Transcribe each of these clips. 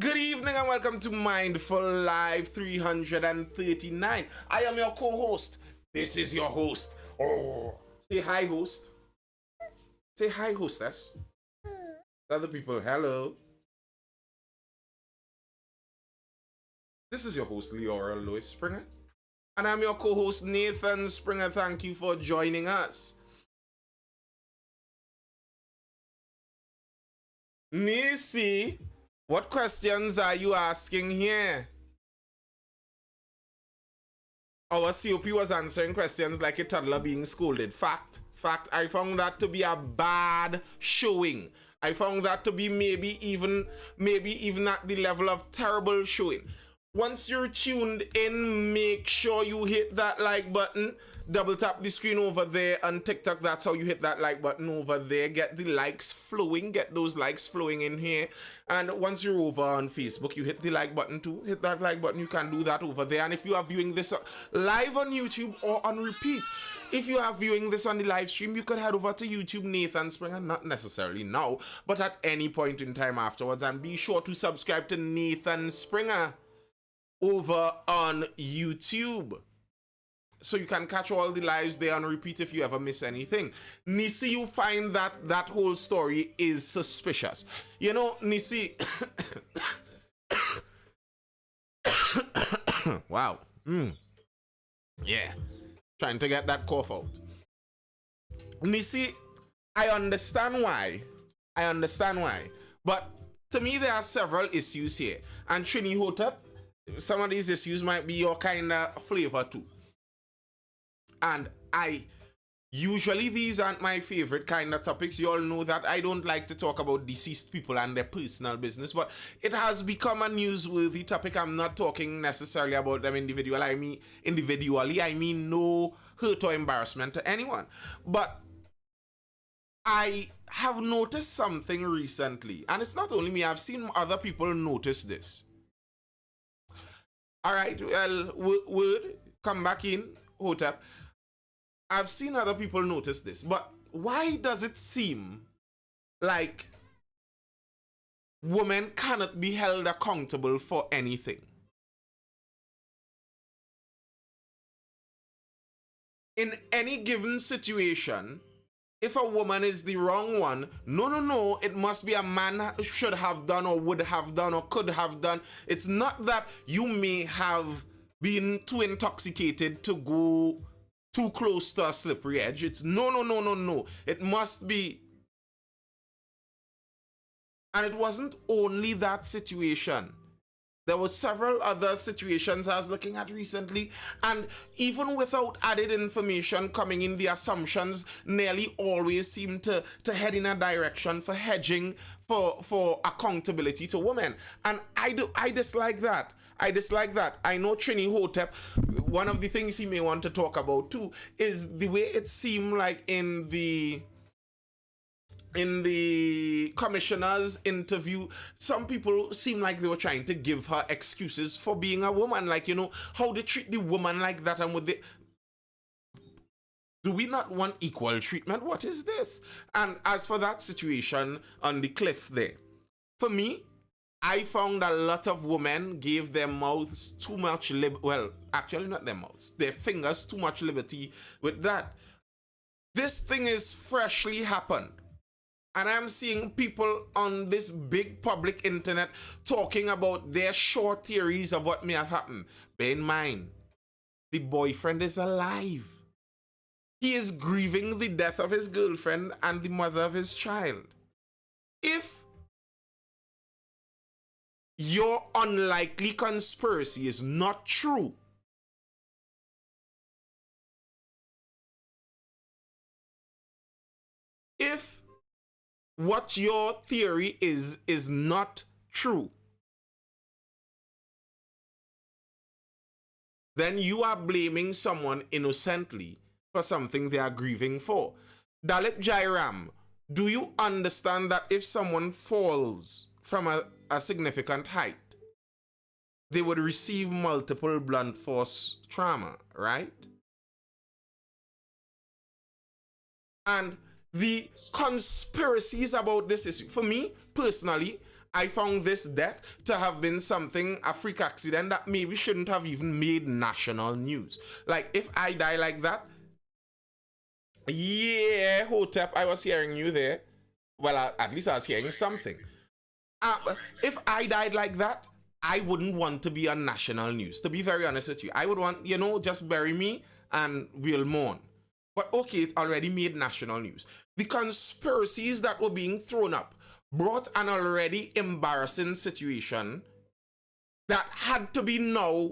Good evening and welcome to Mindful Live 339. I am your co-host. This is your host. Oh, say hi, host. Say hi, hostess. Other people, hello. This is your host, Leora Lois Springer. And I'm your co-host, Nathan Springer. Thank you for joining us. Nisi, what questions are you asking here? Our COP was answering questions like a toddler being scolded. Fact. I found that to be a bad showing. I found that to be maybe even at the level of terrible showing. Once you're tuned in, make sure you hit that like button. Double tap the screen over there on TikTok. That's how you hit that like button over there. Get the likes flowing. Get those likes flowing in here. And once you're over on Facebook, you hit the like button too. Hit that like button. You can do that over there. And if you are viewing this live on YouTube or on repeat, if you are viewing this on the live stream, you could head over to YouTube, Nathan Springer, not necessarily now, but at any point in time afterwards. And be sure to subscribe to Nathan Springer over on YouTube, so you can catch all the lives there on repeat if you ever miss anything. Nisi, you find that whole story is suspicious. You know, Nisi, wow, yeah, trying to get that cough out. Nisi, I understand why, but to me there are several issues here, and Trini Hotep, some of these issues might be your kind of flavor too. And usually these aren't my favorite kind of topics. You all know that I don't like to talk about deceased people and their personal business, but it has become a newsworthy topic. I'm not talking necessarily about them individually. I mean no hurt or embarrassment to anyone. But I have noticed something recently, and it's not only me, I've seen other people notice this. All right, well, word, come back in, Hotep. I've seen other people notice this, but why does it seem like women cannot be held accountable for anything? In any given situation, if a woman is the wrong one, no, it must be a man should have done or would have done or could have done. It's not that you may have been too intoxicated to go too close to a slippery edge. It's no. It must be. And it wasn't only that situation. There were several other situations I was looking at recently, and even without added information coming in, the assumptions nearly always seem to head in a direction for hedging for accountability to women. And I dislike that. I know Trini Hotep, one of the things he may want to talk about too is the way it seemed like in the commissioner's interview, some people seem like they were trying to give her excuses for being a woman, like, you know, how they treat the woman like that. And do we not want equal treatment? What is this? And as for that situation on the cliff there, for me, I found a lot of women gave their mouths too much well, actually not their mouths, their fingers too much liberty with that. This thing is freshly happened. And I'm seeing people on this big public internet talking about their short theories of what may have happened. Bear in mind, the boyfriend is alive. He is grieving the death of his girlfriend and the mother of his child. If your unlikely conspiracy is not true, if what your theory is not true, then you are blaming someone innocently for something they are grieving for. Dalit Jairam, do you understand that if someone falls from a significant height, they would receive multiple blunt force trauma, right? And the conspiracies about this issue, for me personally, I found this death to have been something, a freak accident that maybe shouldn't have even made national news. Like, if I die like that, yeah, Hotep, I was hearing you there. Well, at least I was hearing something. If I died like that, I wouldn't want to be on national news. To be very honest with you, I would want, just bury me and we'll mourn. But okay, it already made national news. The conspiracies that were being thrown up brought an already embarrassing situation that had to be now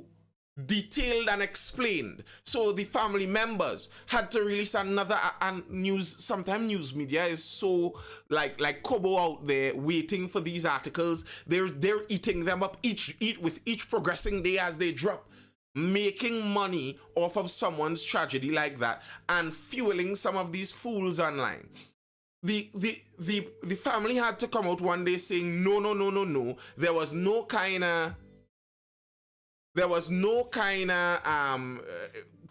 detailed and explained. So the family members had to release another and news. Sometimes news media is so like Kobo out there waiting for these articles. They're eating them up each with each progressing day as they drop, making money off of someone's tragedy like that and fueling some of these fools online. The family had to come out one day saying no. There was no kind of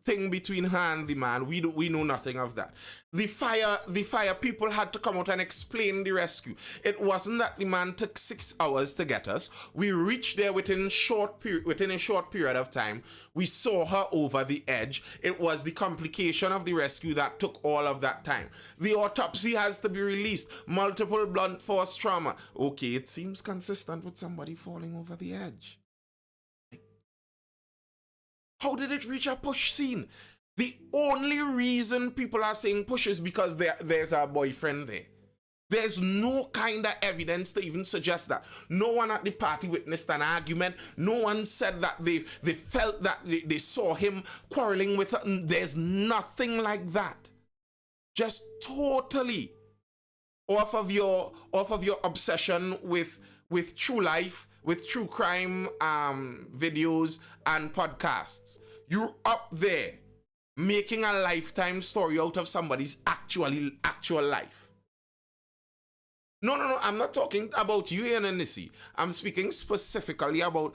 thing between her and the man. We know nothing of that. The fire people had to come out and explain the rescue. It wasn't that the man took 6 hours to get us. We reached there within a short period of time. We saw her over the edge. It was the complication of the rescue that took all of that time. The autopsy has to be released. Multiple blunt force trauma. Okay, it seems consistent with somebody falling over the edge. How did it reach a push scene? The only reason people are saying push is because there's a boyfriend there. There's no kind of evidence to even suggest that. No one at the party witnessed an argument. No one said that they felt that they saw him quarreling with her. There's nothing like that. Just totally off of your obsession with true life, with true crime videos and podcasts. You're up there making a lifetime story out of somebody's actual life. No, I'm not talking about you and Nisi. I'm speaking specifically about,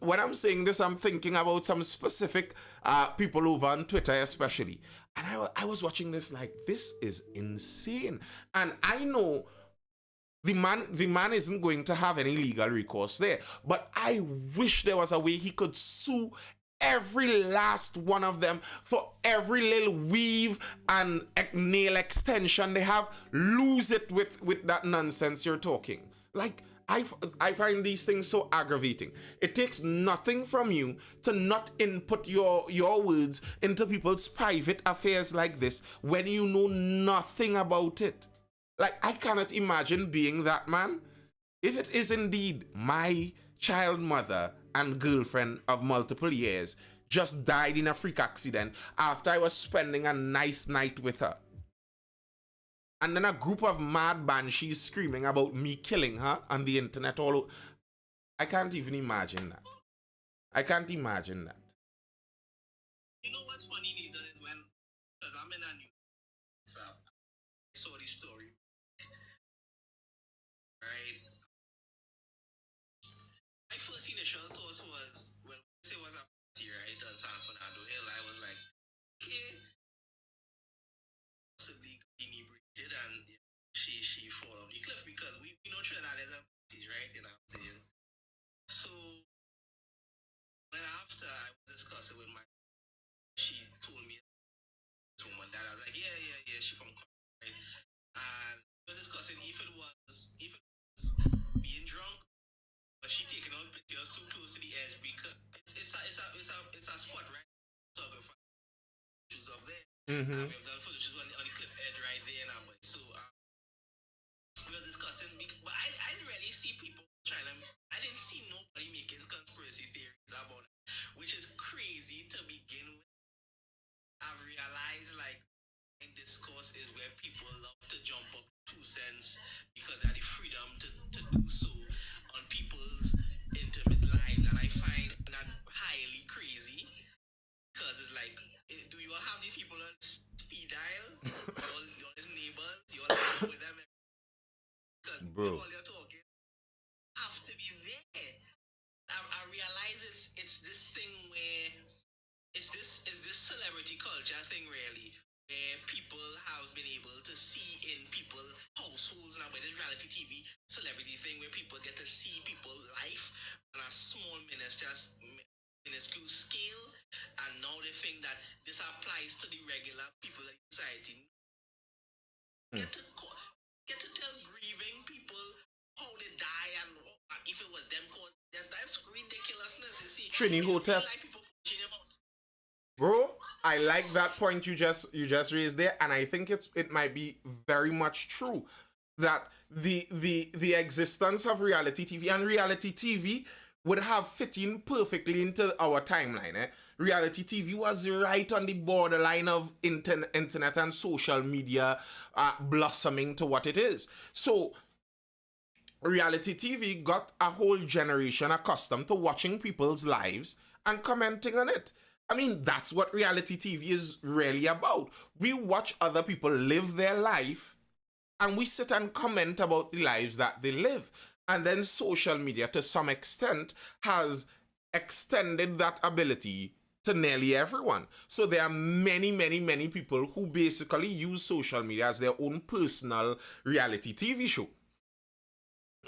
when I'm saying this, I'm thinking about some specific people over on Twitter especially. And I was watching this like, this is insane. And I know the man isn't going to have any legal recourse there. But I wish there was a way he could sue every last one of them for every little weave and nail extension they have. Lose it with that nonsense you're talking. Like, I find these things so aggravating. It takes nothing from you to not input your words into people's private affairs like this when you know nothing about it. Like, I cannot imagine being that man. If it is indeed my child mother and girlfriend of multiple years just died in a freak accident after I was spending a nice night with her, and then a group of mad banshees screaming about me killing her on the internet all over, I can't even imagine that. I can't imagine that. You know what's funny, Nathan, is when, because I'm in a new, so I saw this story, right? My first initial thoughts was, when it was a party, right, on San Fernando Hill, I was like, okay, possibly inebriated and she fall off the cliff, because we know Trinidad is a party, right, you know what I'm saying? So, when after I was discussing with she told me to my dad, I was like, yeah, she from Korea, right? And we were discussing if it was being drunk, but she taking out pictures too close to the edge, because it's a spot, right? Photographer shoes up there. We have done photo shoots on the cliff edge right there, and so we were discussing, but I didn't really see people I didn't see nobody making conspiracy theories about it, which is crazy to begin with. I've realized, like, discourse is where people love to jump up 2 cents because they have the freedom to do so on people's intimate lives, and I find that highly crazy, because it's like, do you all have these people on speed dial? Your neighbors, you all live with them, because all you're talking have to be there. I realize it's this thing where it's this celebrity culture thing, really, where people have been able to see in people households now, but this reality TV celebrity thing where people get to see people's life on a small minuscule scale, and now they think that this applies to the regular people in society. Get to get to tell grieving people how they die and if it was them cause that's ridiculousness. You see, Trini Hotep. like people pushing them out. Bro, I like that point you just raised there, and I think it might be very much true that the existence of reality TV and reality TV would have fit in perfectly into our timeline. Reality TV was right on the borderline of internet and social media blossoming to what it is. So reality TV got a whole generation accustomed to watching people's lives and commenting on it. I mean, that's what reality TV is really about. We watch other people live their life and we sit and comment about the lives that they live. And then social media, to some extent, has extended that ability to nearly everyone. So there are many, many, many people who basically use social media as their own personal reality TV show.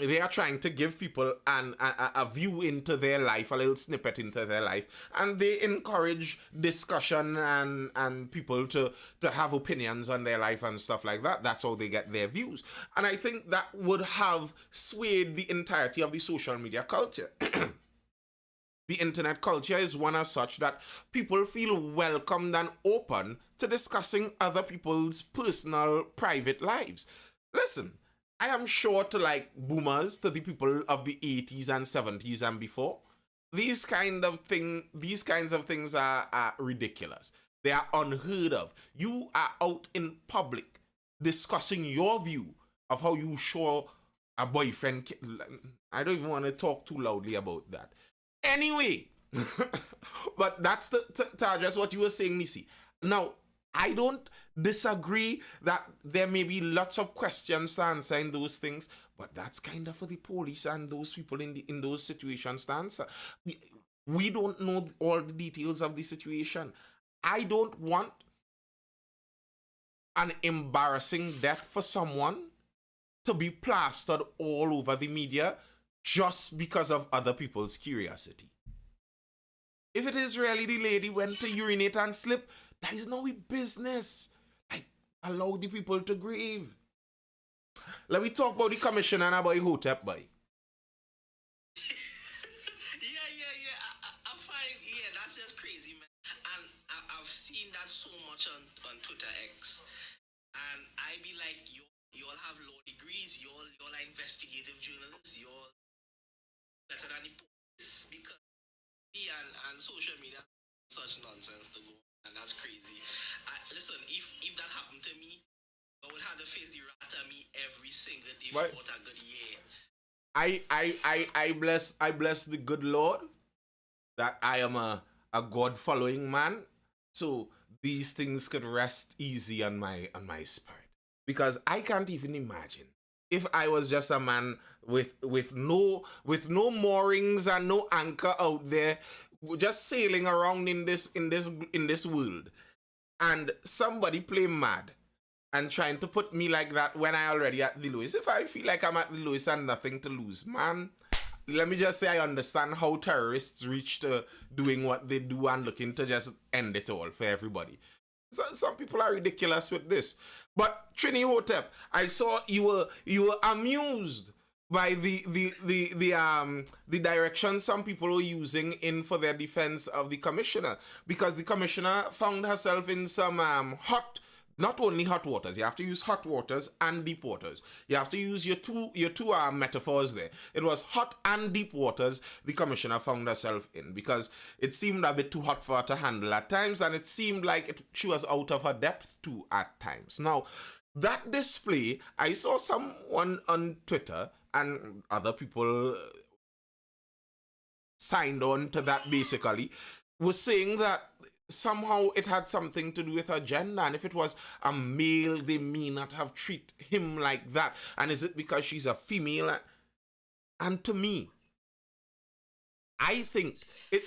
They are trying to give people a view into their life, a little snippet into their life, and they encourage discussion and people to have opinions on their life and stuff like that. That's how they get their views. And I think that would have swayed the entirety of the social media culture. The internet culture is one as such that people feel welcomed and open to discussing other people's personal, private lives. Listen, I am sure to like boomers, to the people of the 80s and 70s and before, these kinds of things are ridiculous. They are unheard of. You are out in public discussing your view of how you show a boyfriend. I don't even want to talk too loudly about that. Anyway, but that's to address what you were saying, Nisi. Now, I don't disagree that there may be lots of questions to answer in those things, but that's kind of for the police and those people in those situations to answer. We don't know all the details of the situation. I don't want an embarrassing death for someone to be plastered all over the media just because of other people's curiosity. If it is really the lady went to urinate and slip, that is no business. Like, allow the people to grieve. Let me talk about the commissioner and about Hotep, boy. Yeah. I find, that's just crazy, man. And I've seen that so much on Twitter X. And I be like, you all have law degrees, you all are investigative journalists, you all better than the police, because me and social media, such nonsense to go. And that's crazy. Listen, if that happened to me, I would have to face the rat at me every single day for about a good year. I bless the good Lord that I am a God-following man. So these things could rest easy on my spirit. Because I can't even imagine if I was just a man with no moorings and no anchor out there, just sailing around in this world, and somebody play mad and trying to put me like that when I already at the lowest. If I feel like I'm at the lowest and nothing to lose, man, let me just say I understand how terrorists reach to doing what they do and looking to just end it all for everybody. So, some people are ridiculous with this. But Trini Hotep, I saw you were amused by the direction some people were using in for their defense of the commissioner, because the commissioner found herself in some not only hot waters. You have to use hot waters and deep waters. You have to use your two metaphors there. It was hot and deep waters the commissioner found herself in, because it seemed a bit too hot for her to handle at times, and it seemed like she was out of her depth too at times. Now, that display, I saw someone on Twitter and other people signed on to that basically, was saying that somehow it had something to do with her gender, and if it was a male, they may not have treated him like that, and is it because she's a female? And to me, I think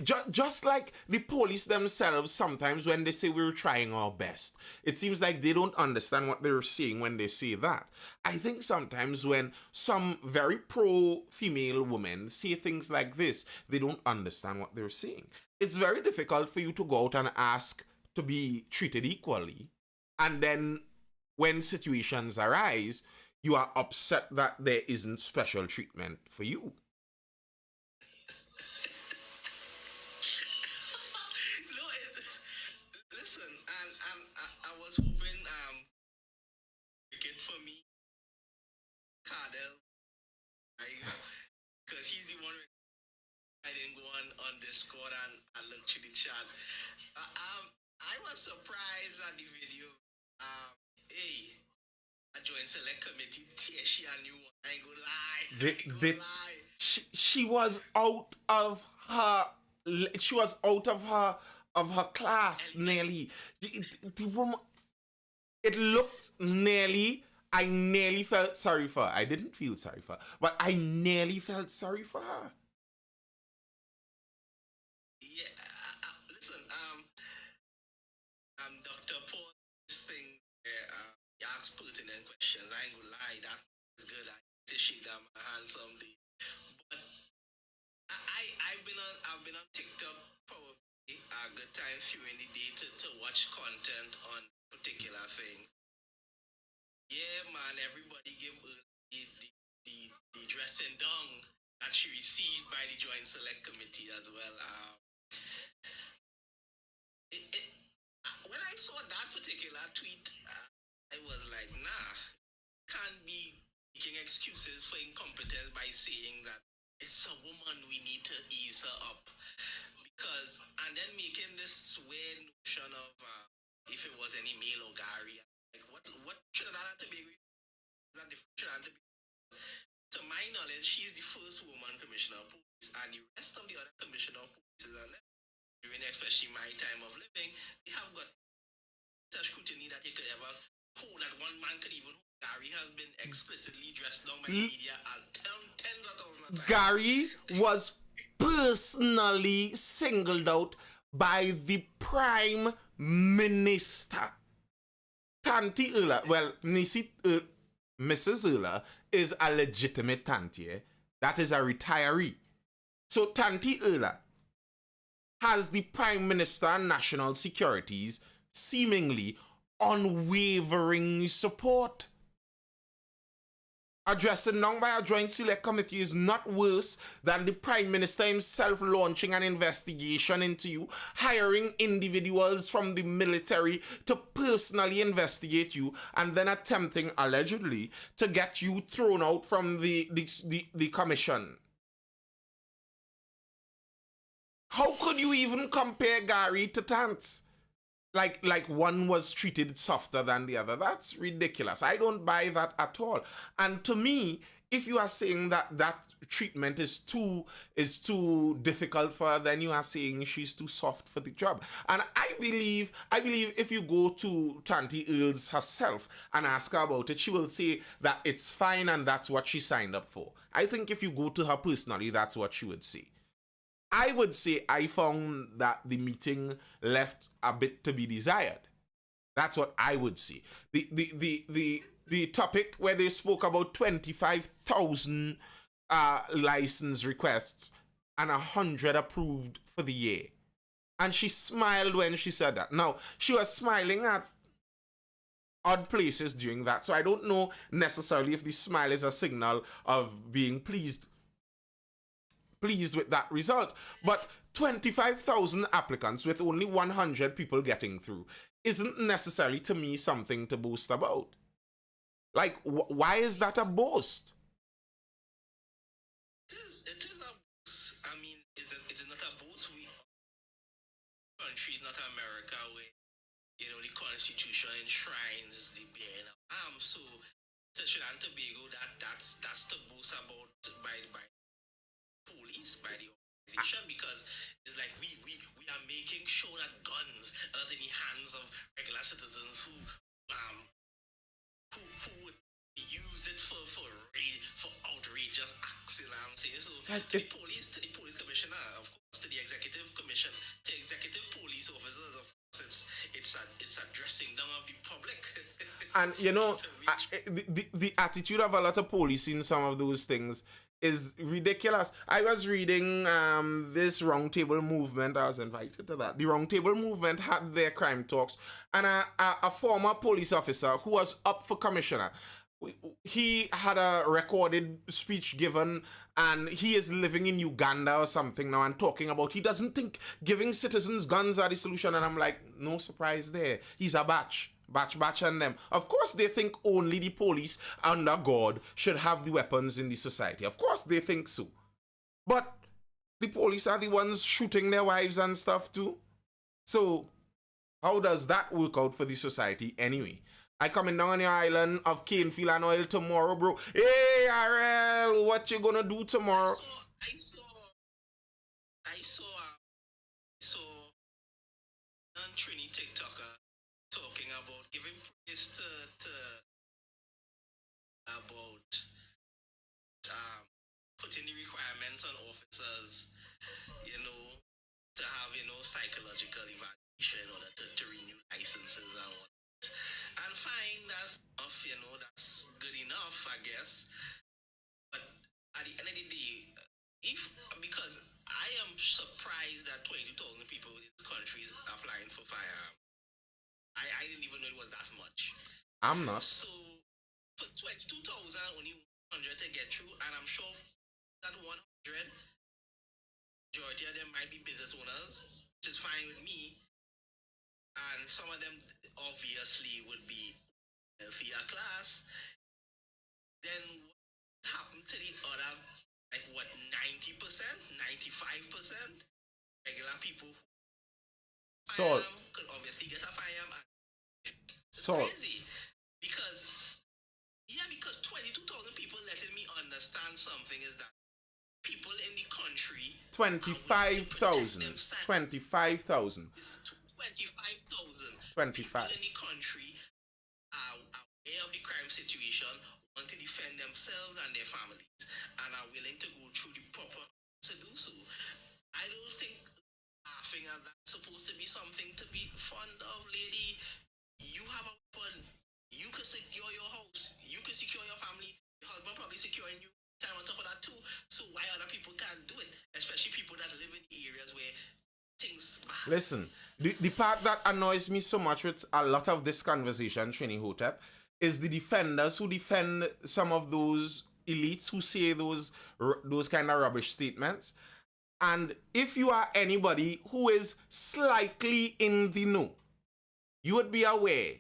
just like the police themselves, sometimes when they say we're trying our best, it seems like they don't understand what they're saying when they say that. I think sometimes when some very pro female women say things like this, they don't understand what they're saying. It's very difficult for you to go out and ask to be treated equally, and then when situations arise, you are upset that there isn't special treatment for you. No, listen, I was hoping cricket for me, Cardell, because he's the one. I didn't go on Discord and look through the chat. I was surprised at the video. Hey, I joined select committee. She and you. I ain't gonna lie. I The, ain't gonna the, lie. she was out of her she was out of her class And nearly. The woman, it looked nearly, I nearly felt sorry for her. I didn't feel sorry for her, but I nearly felt sorry for her. yeah, listen, Dr. Paul, this thing, he asks pertinent questions. I ain't gonna lie, that is good. I appreciate that, my handsomely. But I've been on TikTok probably a good time during the day to watch content on particular thing. Yeah, man, everybody give her the dressing down that she received by the Joint Select Committee as well. It, it, when I saw that particular tweet, I was like, nah, can't be making excuses for incompetence by saying that it's a woman, we need to ease her up. Because, and then making this weird notion of if it was any male or Gary, like what Trinidad and Tobago is that different? Trinidad and Tobago, to my knowledge, she's the first woman commissioner of police, and the rest of the other commissioner of police, and during especially my time of living, they have got such scrutiny that you could ever hold, that one man could even hold. Gary has been explicitly dressed down by the media tens of thousands of times. Gary was personally singled out by the Prime Minister. Tanti Ula, well, Mrs. Ula is a legitimate tanti. That is a retiree. So Tanti Ula has the Prime Minister and National Security's seemingly unwavering support. Addressing down by a joint select committee is not worse than the Prime Minister himself launching an investigation into you, hiring individuals from the military to personally investigate you, and then attempting, allegedly, to get you thrown out from the commission. How could you even compare Gary to Tance? Like one was treated softer than the other. That's ridiculous. I don't buy that at all. And to me, if you are saying that that treatment is too difficult for her, then you are saying she's too soft for the job. And I believe if you go to Tanti Earls herself and ask her about it, she will say that it's fine and that's what she signed up for. I think if you go to her personally, that's what she would say. I would say I found that the meeting left a bit to be desired. That's what I would say. The topic where they spoke about 25,000 license requests and 100 approved for the year. And she smiled when she said that. Now, she was smiling at odd places during that, so I don't know necessarily if the smile is a signal of being pleased with that result. But 25,000 applicants with only 100 people getting through isn't necessarily, to me, something to boast about. Like, why is that a boast? It is a boast. I mean, it is not a boast. Country is not America where, the Constitution enshrines the bare arms. So, to Trinidad and Tobago, that's the boast about by police, by the organization, because it's like we are making sure that guns are not in the hands of regular citizens who would use it for outrageous acts. You know what I'm saying? So Like to it, the police commissioner, of course, to the executive commission, to executive police officers, of course, it's addressing down of the public. and you know, To make sure. the attitude of a lot of police in some of those things is ridiculous. I was reading this roundtable movement. I was invited to that. The roundtable movement had their crime talks, and a former police officer who was up for commissioner, he had a recorded speech given, and he is living in Uganda or something now and talking about he doesn't think giving citizens guns are the solution. And I'm like, no surprise there. He's a batch and them. Of course they think only the police under God should have the weapons in the society. Of course they think so. But the police are the ones shooting their wives and stuff too. So how does that work out for the society anyway? I coming down on the island of Canefield and Oil tomorrow, bro. Hey, RL, what you gonna do tomorrow? I saw, I saw, I saw non-Trini TikToker talking about giving praise to about putting the requirements on officers, you know, to have, you know, psychological evaluation in order to renew licenses and what. And fine, that's enough, you know, that's good enough, I guess. But at the end of the day, if because I am surprised that 22,000 people in the country is applying for firearm. I didn't even know it was that much. I'm not. So for 22,000, only 100 to get through, and I'm sure that 100, majority of them might be business owners, which is fine with me. And some of them obviously would be wealthier class. Then what happened to the other, like what, 90%, 95%? Regular people who Salt. could obviously get a firearm. It's Salt. crazy. Because 22,000 people letting me understand something is that people in the country 25,000. 25,000. 25,000 25. people in the country are aware of the crime situation, want to defend themselves and their families, and are willing to go through the proper to do so. I don't think laughing at that's supposed to be something to be fond of, lady. You have a weapon. You can secure your house. You can secure your family. Your husband probably securing you. Time on top of that too. So why other people can't do it? Especially people that live in areas where things. Listen, the part that annoys me so much with a lot of this conversation, Trini Hotep, is the defenders who defend some of those elites who say those kind of rubbish statements. And if you are anybody who is slightly in the know, you would be aware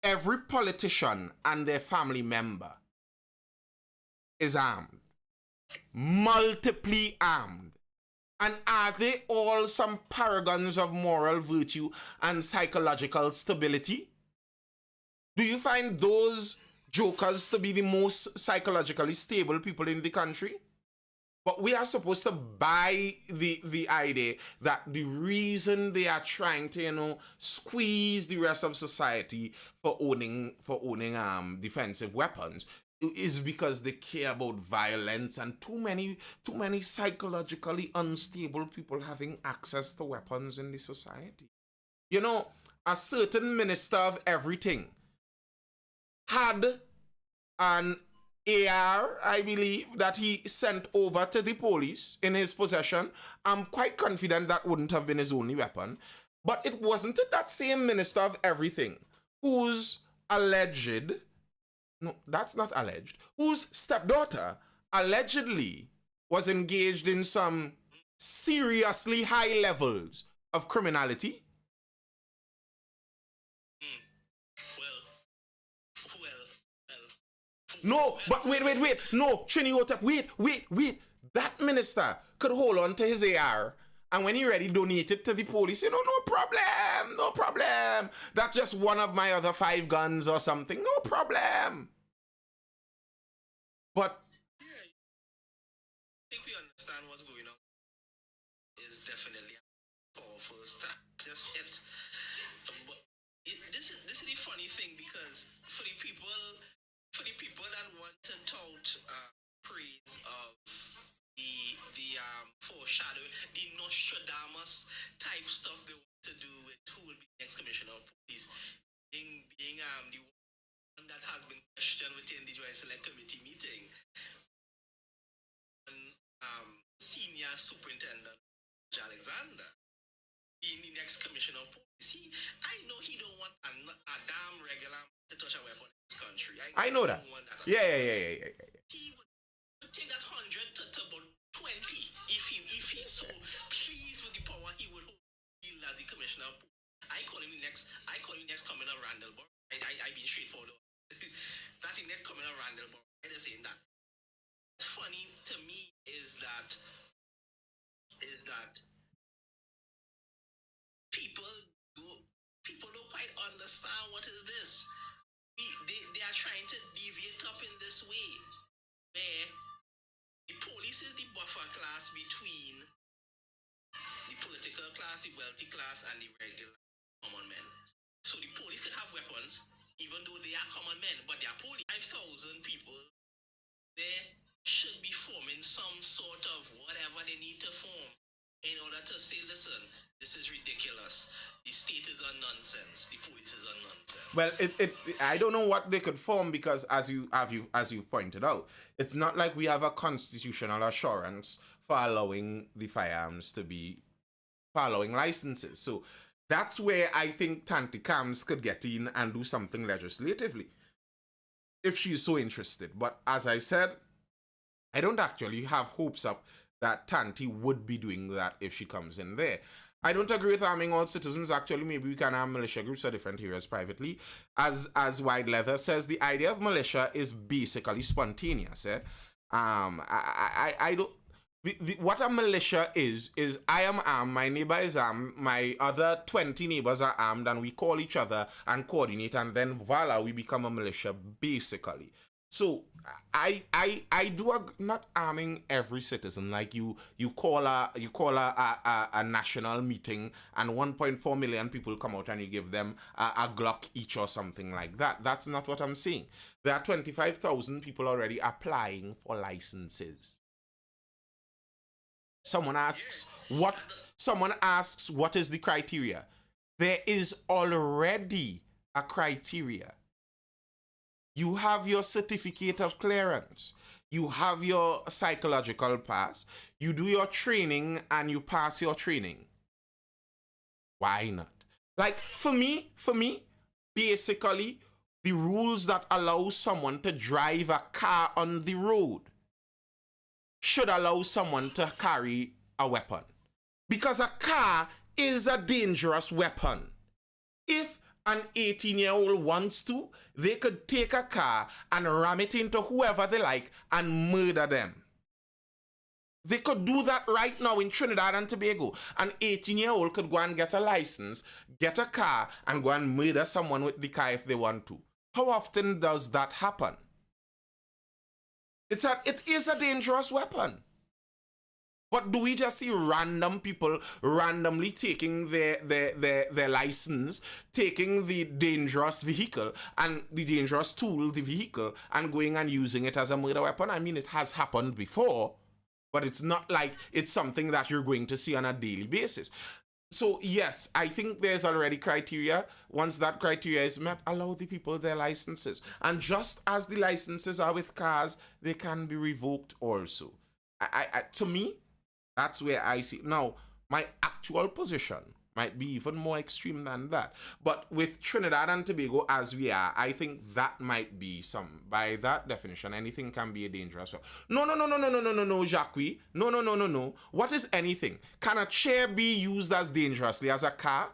every politician and their family member is armed, multiply armed. And are they all some paragons of moral virtue and psychological stability? Do you find those jokers to be the most psychologically stable people in the country? But we are supposed to buy the idea that the reason they are trying to, you know, squeeze the rest of society for owning defensive weapons is because they care about violence and too many psychologically unstable people having access to weapons in the society. You know, a certain minister of everything had an AR, I believe, that he sent over to the police in his possession. I'm quite confident that wouldn't have been his only weapon. But it wasn't that same minister of everything whose alleged, no, that's not alleged, whose stepdaughter allegedly was engaged in some seriously high levels of criminality. No, but wait. No, Trini Hotep, wait. That minister could hold on to his AR, and when he ready, donate it to the police. You know, no problem. That's just one of my other 5 guns or something. No problem. But Yeah, I think we understand what's going on. Is definitely a powerful step. Just it. But this is the funny thing, because for the people that want to tout praise of the foreshadow, the Nostradamus type stuff they want to do with who will be next commissioner of police, being the one that has been questioned within the Joint Select Committee meeting. And, senior superintendent Alexander being the next commissioner of police. I know he don't want a damn regular to touch a weapon in this country. I know that. Yeah. He would take that 100 to about 20 if he's so pleased with the power he would hold as the commissioner of police. I call him the next commissioner of Randallborough. I been straightforward. That's the next commissioner of Randallborough. I just saying that. What's funny to me is that people don't quite understand what is this. They are trying to deviate up in this way, where the police is the buffer class between the political class, the wealthy class, and the regular common men. So the police could have weapons, even though they are common men, but they are police. 5,000 people, they should be forming some sort of whatever they need to form in order to say, listen, this is ridiculous. The state is a nonsense. The police is a nonsense. Well, I don't know what they could form because, as you've pointed out, it's not like we have a constitutional assurance for allowing the firearms to be following licenses. So that's where I think Tanti Kams could get in and do something legislatively if she's so interested. But as I said, I don't actually have hopes up that Tanti would be doing that if she comes in there. I don't agree with arming all citizens. Actually, maybe we can arm militia groups or different areas privately. As Wide Leather says, the idea of militia is basically spontaneous. I don't... what a militia is I am armed, my neighbor is armed, my other 20 neighbors are armed, and we call each other and coordinate, and then voila, we become a militia, basically. So I do not arming every citizen like you call a national meeting and 1.4 million people come out and you give them a Glock each or something like that. That's not what I'm saying. There are 25,000 people already applying for licenses. Someone asks what is the criteria? There is already a criteria. You have your certificate of clearance. You have your psychological pass. You do your training and you pass your training. Why not? Like, for me, basically, the rules that allow someone to drive a car on the road should allow someone to carry a weapon. Because a car is a dangerous weapon. If an 18-year-old wants to, they could take a car and ram it into whoever they like and murder them. They could do that right now in Trinidad and Tobago. An 18-year-old could go and get a license, get a car, and go and murder someone with the car if they want to. How often does that happen? It is a dangerous weapon. But do we just see random people randomly taking their license, taking the dangerous vehicle and the dangerous tool, the vehicle, and going and using it as a murder weapon? I mean, it has happened before, but it's not like it's something that you're going to see on a daily basis. So yes, I think there's already criteria. Once that criteria is met, allow the people their licenses. And just as the licenses are with cars, they can be revoked also. To me, that's where I see. Now, my actual position might be even more extreme than that. But with Trinidad and Tobago as we are, I think that might be some, by that definition, anything can be a dangerous weapon. No, Jacques. No. What is anything? Can a chair be used as dangerously as a car?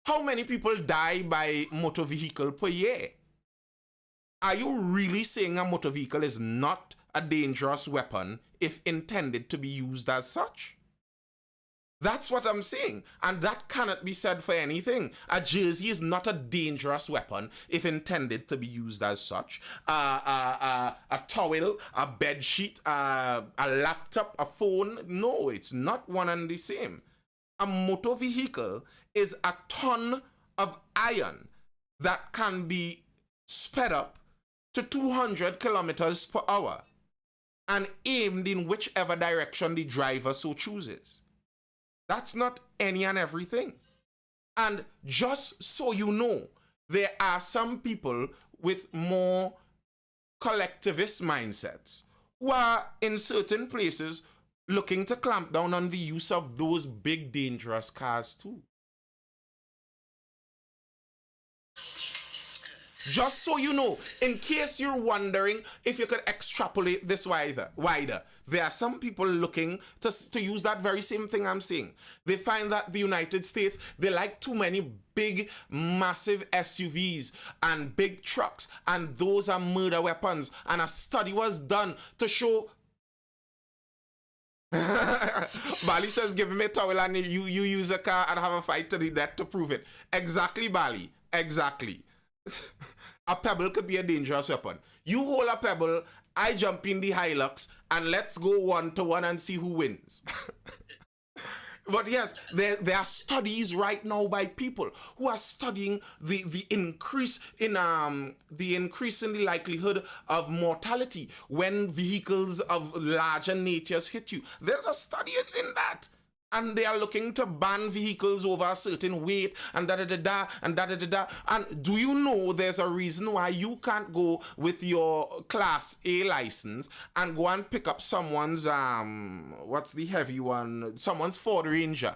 How many people die by motor vehicle per year? Are you really saying a motor vehicle is not a dangerous weapon if intended to be used as such? That's what I'm saying. And that cannot be said for anything. A jersey is not a dangerous weapon if intended to be used as such. A towel, a bed sheet, a laptop, a phone. No, it's not one and the same. A motor vehicle is a ton of iron that can be sped up to 200 kilometers per hour. and aimed in whichever direction the driver so chooses. That's not any and everything. And just so you know, there are some people with more collectivist mindsets who are in certain places looking to clamp down on the use of those big dangerous cars too. Just so you know, in case you're wondering if you could extrapolate this wider, there are some people looking to use that very same thing I'm saying. They find that the United States, they like too many big, massive SUVs and big trucks, and those are murder weapons. And a study was done to show... Bali says, give me a towel and you use a car and have a fight to the death to prove it. Exactly, Bali. Exactly. A pebble could be a dangerous weapon. You hold a pebble, I jump in the Hilux, and let's go 1-to-1 and see who wins. But yes, there are studies right now by people who are studying the increase in the likelihood of mortality when vehicles of larger natures hit you. There's a study in that. And they are looking to ban vehicles over a certain weight and da-da-da-da and da-da-da-da. And do you know there's a reason why you can't go with your Class A license and go and pick up someone's, what's the heavy one? Someone's Ford Ranger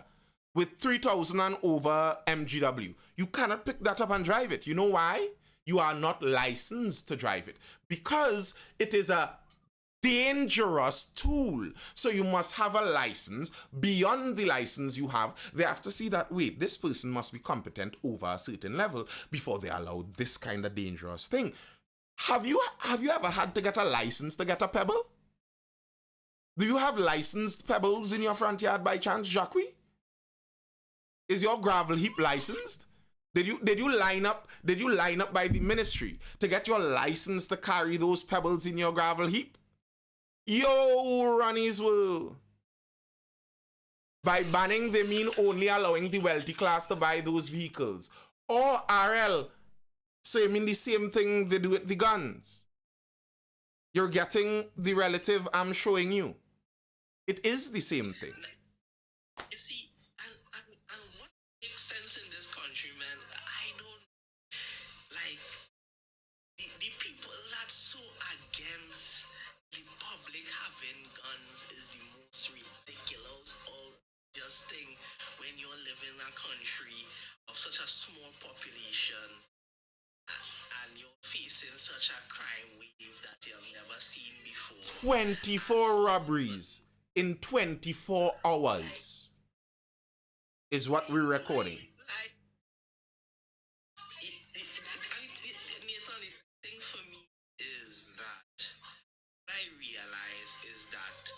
with 3,000 and over MGW. You cannot pick that up and drive it. You know why? You are not licensed to drive it. Because it is a dangerous tool. So you must have a license. Beyond the license you have, they have to see that, wait, this person must be competent over a certain level before they allow this kind of dangerous thing. Have you ever had to get a license to get a pebble? Do you have licensed pebbles in your front yard by chance, Jacques? Is your gravel heap licensed? Did you line up by the ministry to get your license to carry those pebbles in your gravel heap? Yo, Ronnie's World. By banning, they mean only allowing the wealthy class to buy those vehicles. Or RL. So you mean the same thing they do with the guns. You're getting the relative I'm showing you. It is the same thing. You see, and what makes sense in this country, man, I don't like the people that's so against the public having guns is the most ridiculous or just thing when you're living in a country of such a small population and you're facing such a crime wave that you've never seen before. 24 robberies in 24 hours is what we're recording. Nathan, the thing for me is that I realize is that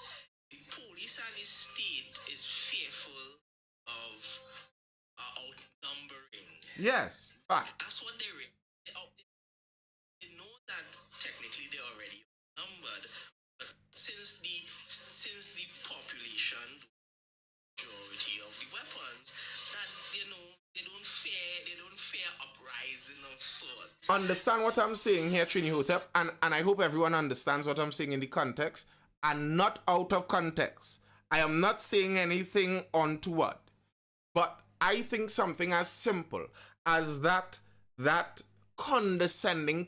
the police and the state is fearful of outnumbering. Yes, fact. That's what they know that technically they're already outnumbered, but since the population, majority of the weapons, that they don't fear uprising of sorts. Understand what I'm saying here, Trini Hotep, and I hope everyone understands what I'm saying in the context and not out of context. I am not saying anything untoward, but I think something as simple as that condescending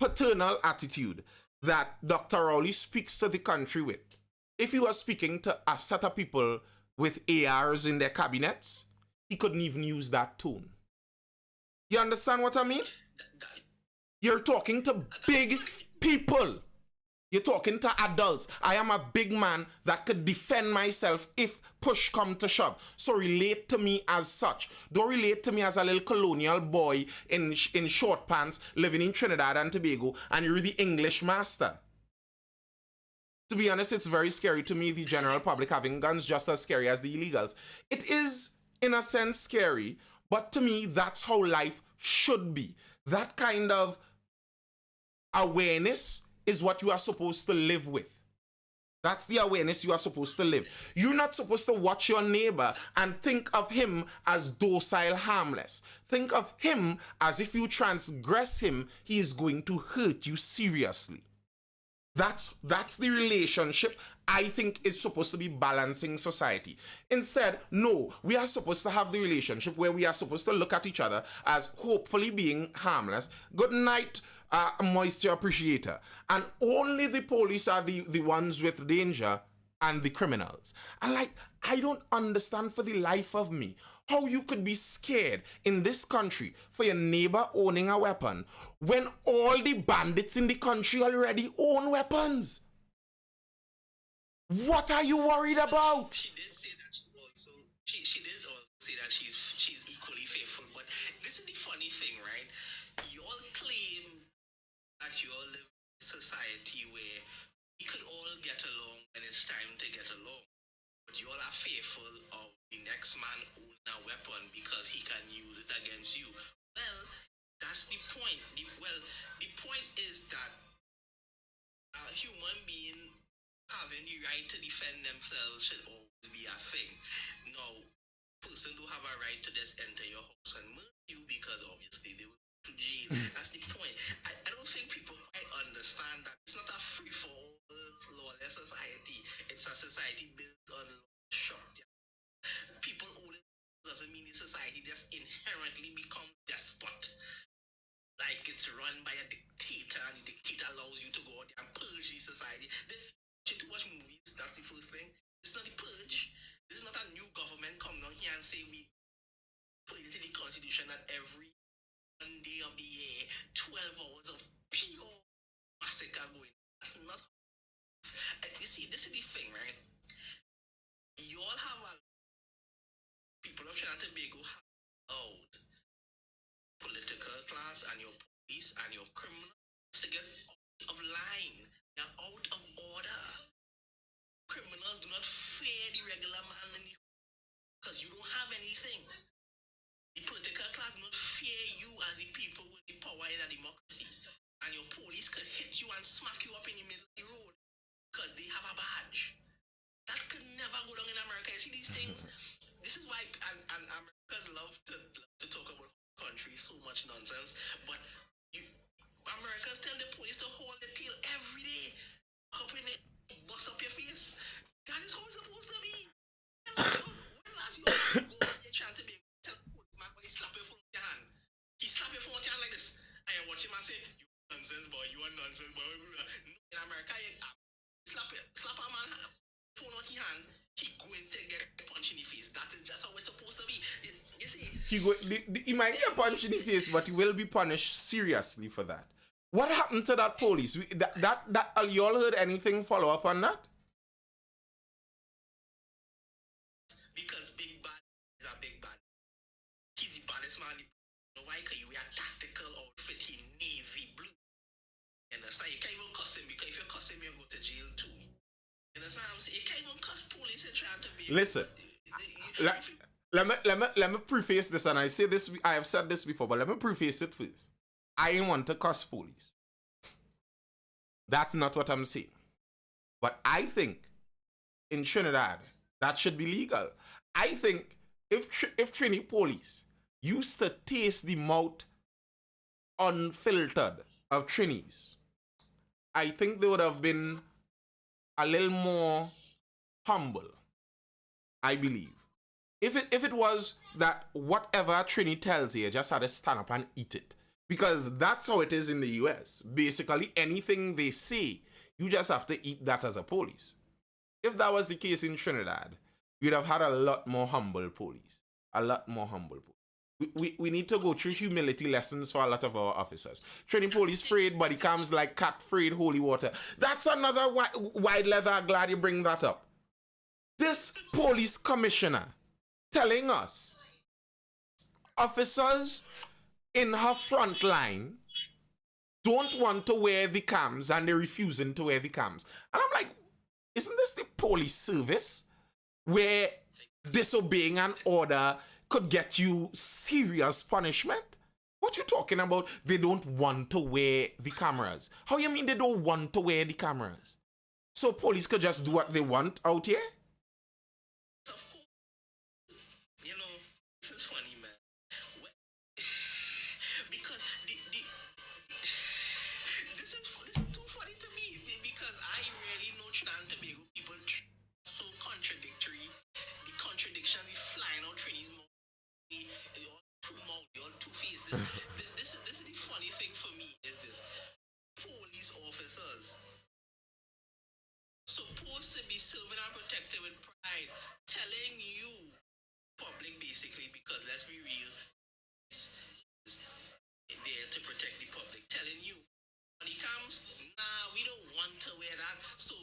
paternal attitude that Dr. Rowley speaks to the country with. If he was speaking to a set of people with ARs in their cabinets, he couldn't even use that tone. You understand what I mean? You're talking to big people. You're talking to adults. I am a big man that could defend myself if push come to shove. So relate to me as such. Don't relate to me as a little colonial boy in short pants living in Trinidad and Tobago and you're the English master. To be honest, it's very scary to me, the general public having guns, just as scary as the illegals. It is, in a sense, scary, but to me, that's how life should be. That kind of awareness is what you are supposed to live with. That's the awareness you are supposed to live. You're not supposed to watch your neighbor and think of him as docile, harmless. Think of him as if you transgress him, he is going to hurt you seriously. That's the relationship I think is supposed to be balancing society. Instead, no, we are supposed to have the relationship where we are supposed to look at each other as hopefully being harmless. Good night, moisture appreciator. And only the police are the ones with danger and the criminals. And like, I don't understand for the life of me how you could be scared in this country for your neighbor owning a weapon when all the bandits in the country already own weapons. What are you worried about? She did say that she did also say that she's equally faithful. But this is the funny thing, right? You all claim that you all live in a society where we could all get along when it's time to get along. But you all are fearful of the next man owning a weapon because he can use it against you. Well, that's the point. The point is that a human being having the right to defend themselves should always be a thing. Now, person who have a right to just enter your house and murder you because obviously they will go to jail. That's the point. I don't think people quite understand that it's not a free-for-all lawless society. It's a society built on structure. People owning doesn't mean the society just inherently becomes despot. Like it's run by a dictator and the dictator allows you to go out there and purge the society. To watch movies, that's the first thing. It's not the purge. This is not a new government come down here and say we put it in the constitution that every one day of the year, 12 hours of pure massacre going. That's not. You see, this is the thing, right? You all have people of Trinidad and Tobago have allowed political class and your police and your criminals to get out of line. They're out of order. Criminals do not fear the regular man because you don't have anything. The political class do not fear you as the people with the power in a democracy. And your police could hit you and smack you up in the middle of the road because they have a badge. That could never go down in America. You see these things? This is why and Americans love to talk about country so much nonsense. But Americans tell the police to hold the tail every day. Up in it, bust up your face. That is how it's supposed to be. When last you go out there trying to be tell the policeman when he slap your phone with your hand. He slap your phone with your hand like this. And you watch him and say, you nonsense boy, you are nonsense boy. No, in America, you slap a man phone with your hand, he going to get a punch in the face. That is just how it's supposed to be. You see? He might get a punch in the face, but he will be punished seriously for that. What happened to that police? You all heard anything follow up on that? Because Big Bad is a big bad. He's the baddest man. You know why? Because he wear tactical outfit. He navy blue. You understand? You can't even cuss him because if you cuss him, you go to jail too. You understand what I'm saying? You can't even cuss police and trying to be. Listen. Let me preface this, and I say this. I have said this before, but let me preface it first. I ain't want to cuss police. That's not what I'm saying. But I think in Trinidad, that should be legal. I think if Trini police used to taste the mouth unfiltered of Trinis, I think they would have been a little more humble, I believe. If it was that whatever Trini tells you, just had to stand up and eat it. Because that's how it is in the US. Basically, anything they say, you just have to eat that as a police. If that was the case in Trinidad, we'd have had a lot more humble police. A lot more humble police. We need to go through humility lessons for a lot of our officers. Training police frayed body cams like cat frayed holy water. That's another wide leather. I'm glad you bring that up. This police commissioner telling us officers in her front line don't want to wear the cams and they're refusing to wear the cams. And I'm like, isn't this the police service where disobeying an order could get you serious punishment? What you talking about? They don't want to wear the cameras. How you mean they don't want to wear the cameras? So police could just do what they want out here? You know, this is funny, man. Because this is too funny to me because police officers supposed to be serving and protected with pride, telling you, public basically, because let's be real, it's there to protect the public, telling you, when he comes, nah, we don't want to wear that, so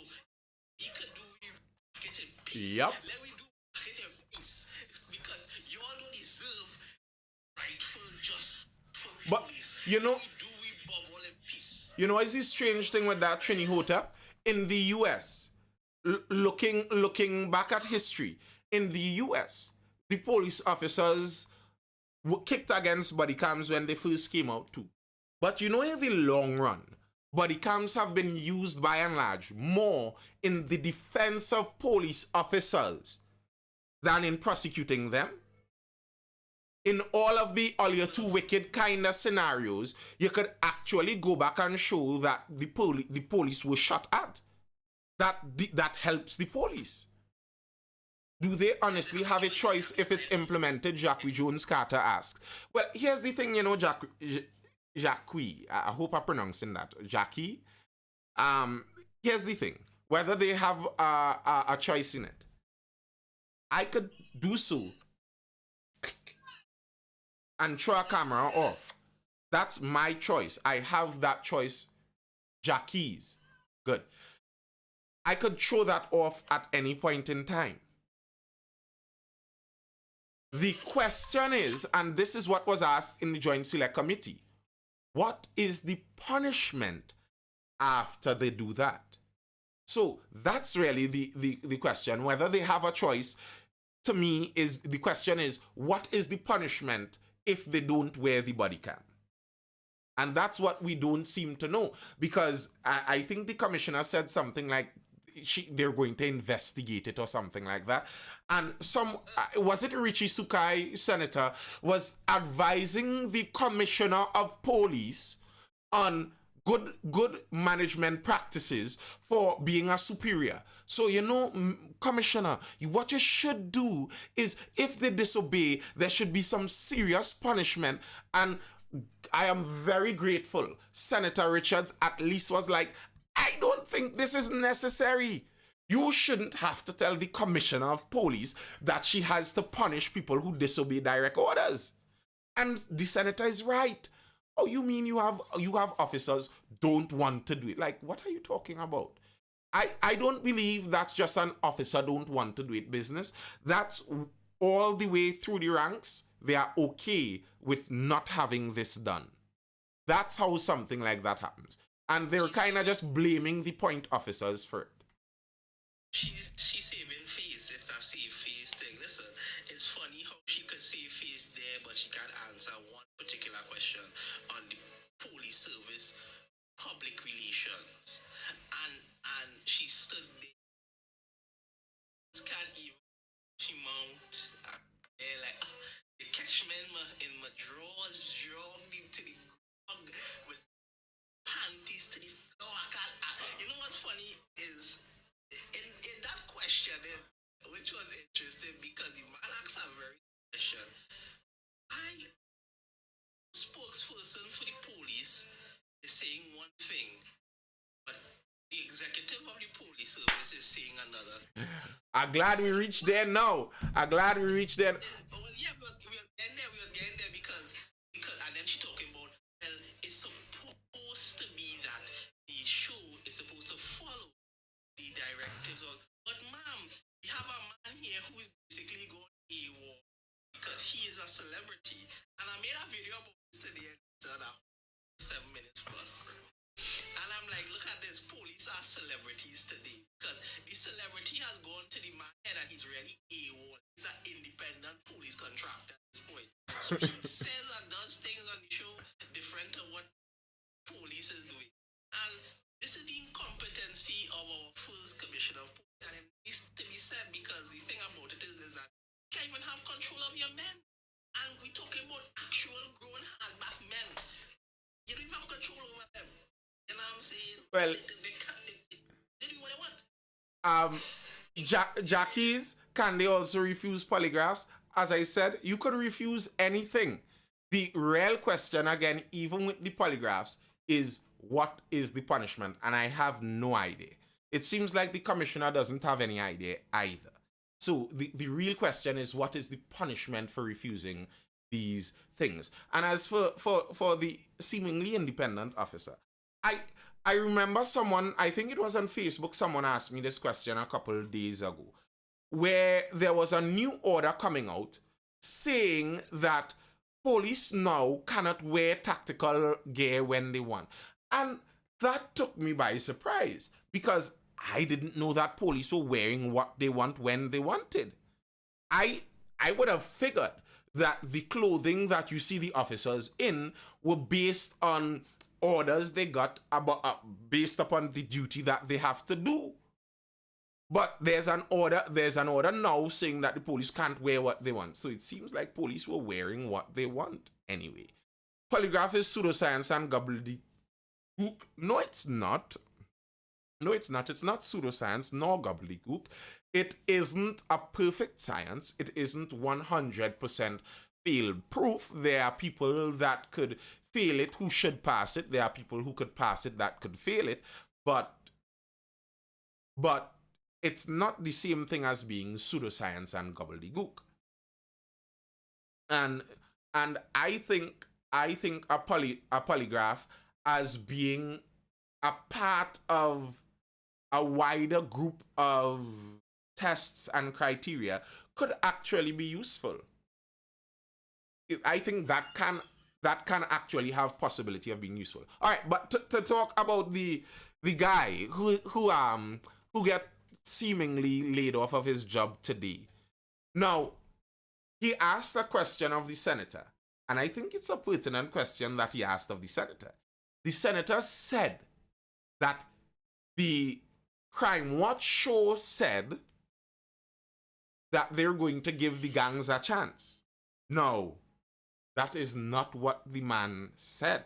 we could do it in peace. Yep. Let me do it in peace. It's because you all don't deserve rightful, just for police. You know, We bubble in peace. You know, is this strange thing with that, Trini Hota? In the US, looking back at history, in the US, the police officers were kicked against body cams when they first came out too. But you know, in the long run, body cams have been used by and large more in the defense of police officers than in prosecuting them. In all of the all your too wicked kind of scenarios, you could actually go back and show that the police were shot at. That helps the police. Do they honestly have a choice if it's implemented? Jackie Jones Carter asked. Well, here's the thing, you know, Jackie, I hope I'm pronouncing that. Jackie. Here's the thing. Whether they have a choice in it. I could do so and throw a camera off. That's my choice. I have that choice. Jackie's. Good. I could throw that off at any point in time. The question is, and this is what was asked in the Joint Select Committee, what is the punishment after they do that? So that's really the question. Whether they have a choice, to me, is the question is, what is the punishment if they don't wear the body cam? And that's what we don't seem to know, because I think the commissioner said something like they're going to investigate it or something like that. And was it Richie Sukai, senator, was advising the commissioner of police on good management practices for being a superior. So, you know, commissioner, what you should do is, if they disobey, there should be some serious punishment. And I am very grateful Senator Richards at least was like, I don't think this is necessary. You shouldn't have to tell the commissioner of police that she has to punish people who disobey direct orders. And the senator is right. Oh, you mean you have officers don't want to do it? Like, what are you talking about? I don't believe that's just an officer don't want to do it business. That's all the way through the ranks. They are okay with not having this done. That's how something like that happens. And they're kind of just blaming the point officers for it. She's saving face. It's a save face thing. Listen, it's funny how she could save face there, but she can't answer one particular question on the police service, public relations, and she stood there. Can't even she mount and like the catch me in my drawers, dragged into the ground with panties to the floor. I can't. You know what's funny is in that question, which was interesting because the man asked a very question. I spokesperson for the police is saying one thing, but the executive of the police service is saying another thing. I'm glad we reached there now. I'm glad we reached there. Well, yeah, we was getting there because and then she talking about, well, it's supposed to be that the show is supposed to follow the directives of, but ma'am, we have a man here who is basically going AWOL because he is a celebrity. And I made a video about this today and it's another 7 minutes plus. And I'm like, look at this, police are celebrities today because the celebrity has gone to the man head and he's really AWOL. He's an independent police contractor at this point. So he says and does things on the show different to what police is doing. And this is the incompetency of our first commissioner of police. And it needs to be said because the thing about it is that you can't even have control of your men. And we're talking about actual grown hardback men. You don't even have control over them. You know what I'm saying? Well, they do what they want. Jackies, can they also refuse polygraphs? As I said, you could refuse anything. The real question, again, even with the polygraphs, is what is the punishment, and I have no idea. It seems like the commissioner doesn't have any idea either. So the real question is, what is the punishment for refusing these things? And as for the seemingly independent officer, I I remember someone, I think it was on Facebook, someone asked me this question a couple of days ago, where there was a new order coming out saying that police now cannot wear tactical gear when they want. And that took me by surprise because I didn't know that police were wearing what they want when they wanted. I I would have figured that the clothing that you see the officers in were based on orders they got about based upon the duty that they have to do. But there's an order now saying that the police can't wear what they want. So it seems like police were wearing what they want anyway. Polygraph is pseudoscience and gobbledygook. No, it's not. No, it's not. It's not pseudoscience nor gobbledygook. It isn't a perfect science. It isn't 100% field proof. There are people that could fail it who should pass it. There are people who could pass it that could fail it. But it's not the same thing as being pseudoscience and gobbledygook. And I think a polygraph as being a part of a wider group of tests and criteria could actually be useful. I think that can actually have possibility of being useful. All right, but to talk about the guy who get seemingly laid off of his job today. Now, he asked a question of the senator, and I think it's a pertinent question that he asked of the senator. The senator said that the Crime Watch show said that they're going to give the gangs a chance. No, that is not what the man said.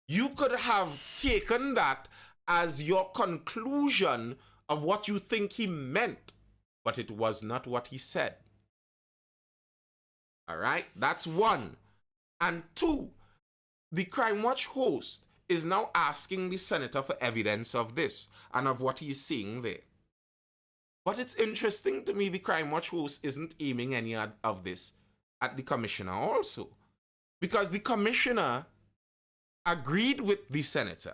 You could have taken that as your conclusion of what you think he meant, but it was not what he said. All right, that's one. And two, the Crime Watch host is now asking the senator for evidence of this and of what he's seeing there. But it's interesting to me the Crime Watch host isn't aiming any of this at the commissioner also, because the commissioner agreed with the senator.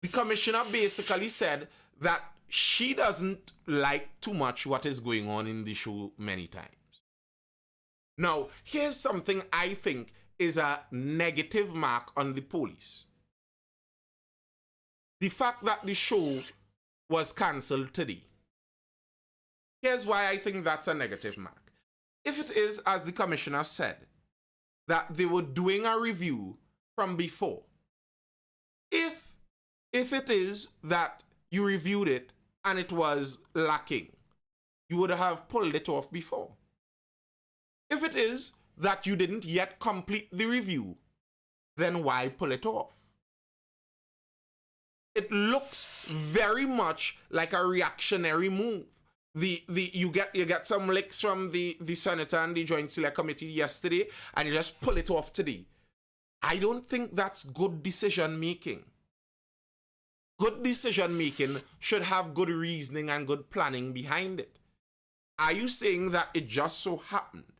The commissioner basically said that she doesn't like too much what is going on in the show many times. Now, here's something I think is a negative mark on the police. The fact that the show was cancelled today. Here's why I think that's a negative mark. If it is, as the commissioner said, that they were doing a review from before, if it is that you reviewed it and it was lacking, you would have pulled it off before. If it is that you didn't yet complete the review, then why pull it off? It looks very much like a reactionary move. You get some licks from the senator and the Joint Select Committee yesterday, and you just pull it off today. I don't think that's good decision making. Good decision making should have good reasoning and good planning behind it. Are you saying that it just so happened,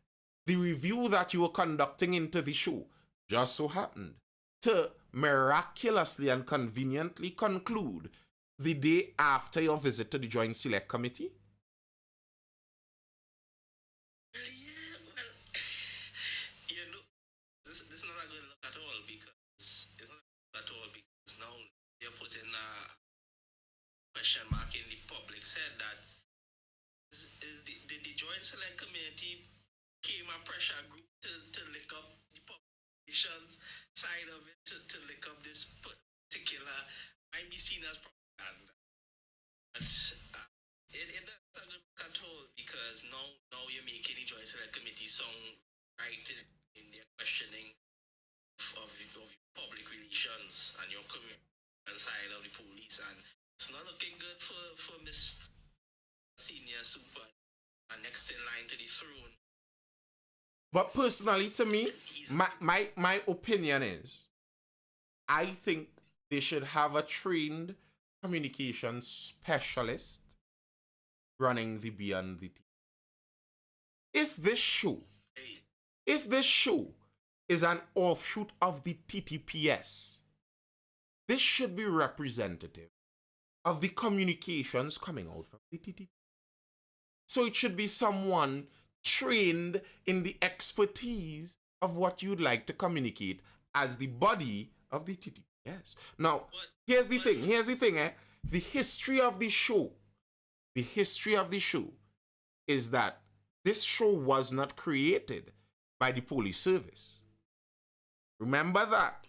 the review that you were conducting into the show just so happened to miraculously and conveniently conclude the day after your visit to the Joint Select Committee? This is not a good look at all, because it's not at all, because now they're putting a question mark in the public's head that is the Joint Select Committee came a pressure group to lick up the population's side of it, to lick up this particular, might be seen as propaganda. But it doesn't look good at all, because now you're making the Joint Select Committee sound right in their questioning of public relations and your community side of the police, and it's not looking good for Miss Senior Super and next in line to the throne. But personally, to me, my opinion is, I think they should have a trained communication specialist running the Beyond the T. If this show, if this show is an offshoot of the TTPS, this should be representative of the communications coming out from the TTPS. So it should be someone trained in the expertise of what you'd like to communicate as the body of the TTPS. Now, here's the thing. The history of the show, is that this show was not created by the police service. Remember that.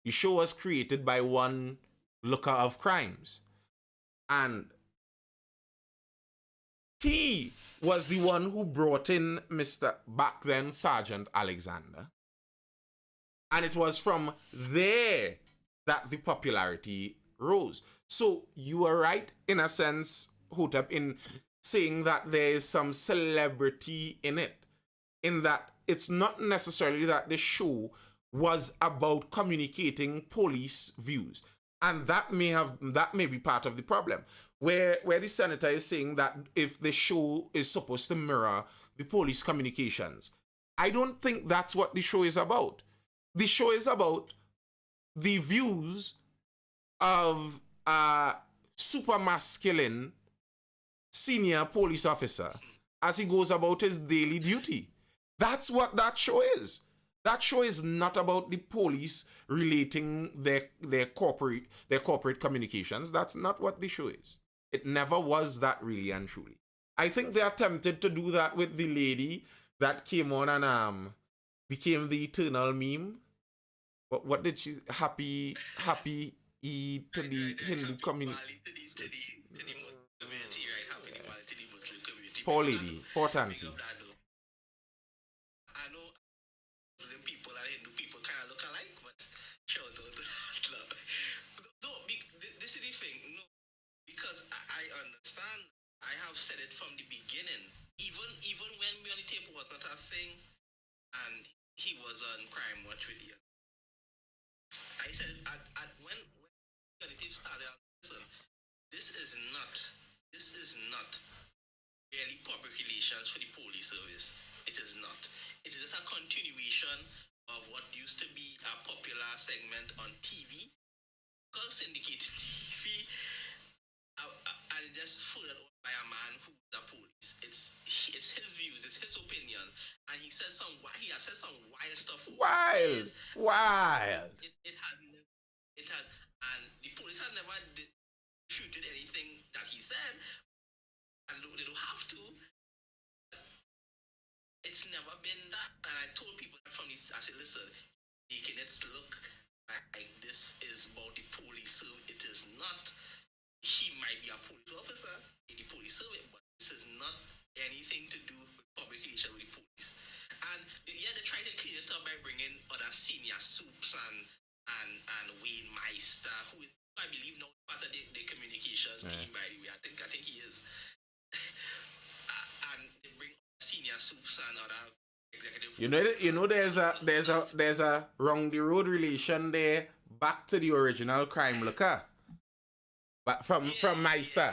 The show was created by one looker of crimes. And he was the one who brought in Mr. back then Sergeant Alexander. And it was from there that the popularity rose. So you are right, in a sense, Hotep, in saying that there is some celebrity in it. In that it's not necessarily that the show was about communicating police views. And that may be part of the problem. Where the senator is saying that if the show is supposed to mirror the police communications, I don't think that's what the show is about. The show is about the views of a super masculine senior police officer as he goes about his daily duty. That's what that show is. That show is not about the police relating their corporate communications. That's not what the show is. It never was that, really and truly. I think they attempted to do that with the lady that came on and became the eternal meme. What did she? Happy E to the Hindu community. Poor lady, poor auntie. I understand. I have said it from the beginning. Even when me on the table was not a thing, and he was on Crime Watch with you. I said when the table started, listen, this is not really public relations for the police service. It is not. It is just a continuation of what used to be a popular segment on TV, called syndicated TV. And just followed by a man who's a police. It's his views, it's his opinion, and he has said some wild stuff. Wild. It has, and the police has never refuted anything that he said, and they don't have to. It's never been that, and I told people that from this. I said, listen, making it look like this is about the police, so it is not. He might be a police officer in the police service, but this is not anything to do with public relations with the police. And yeah, they try to clean it up by bringing other senior soups and Wayne Meister, who I believe now part of the communications team, by the way. I think he is. And they bring senior soups and other executive. There's a wrong the road relation there back to the original crime looker. But from Meister.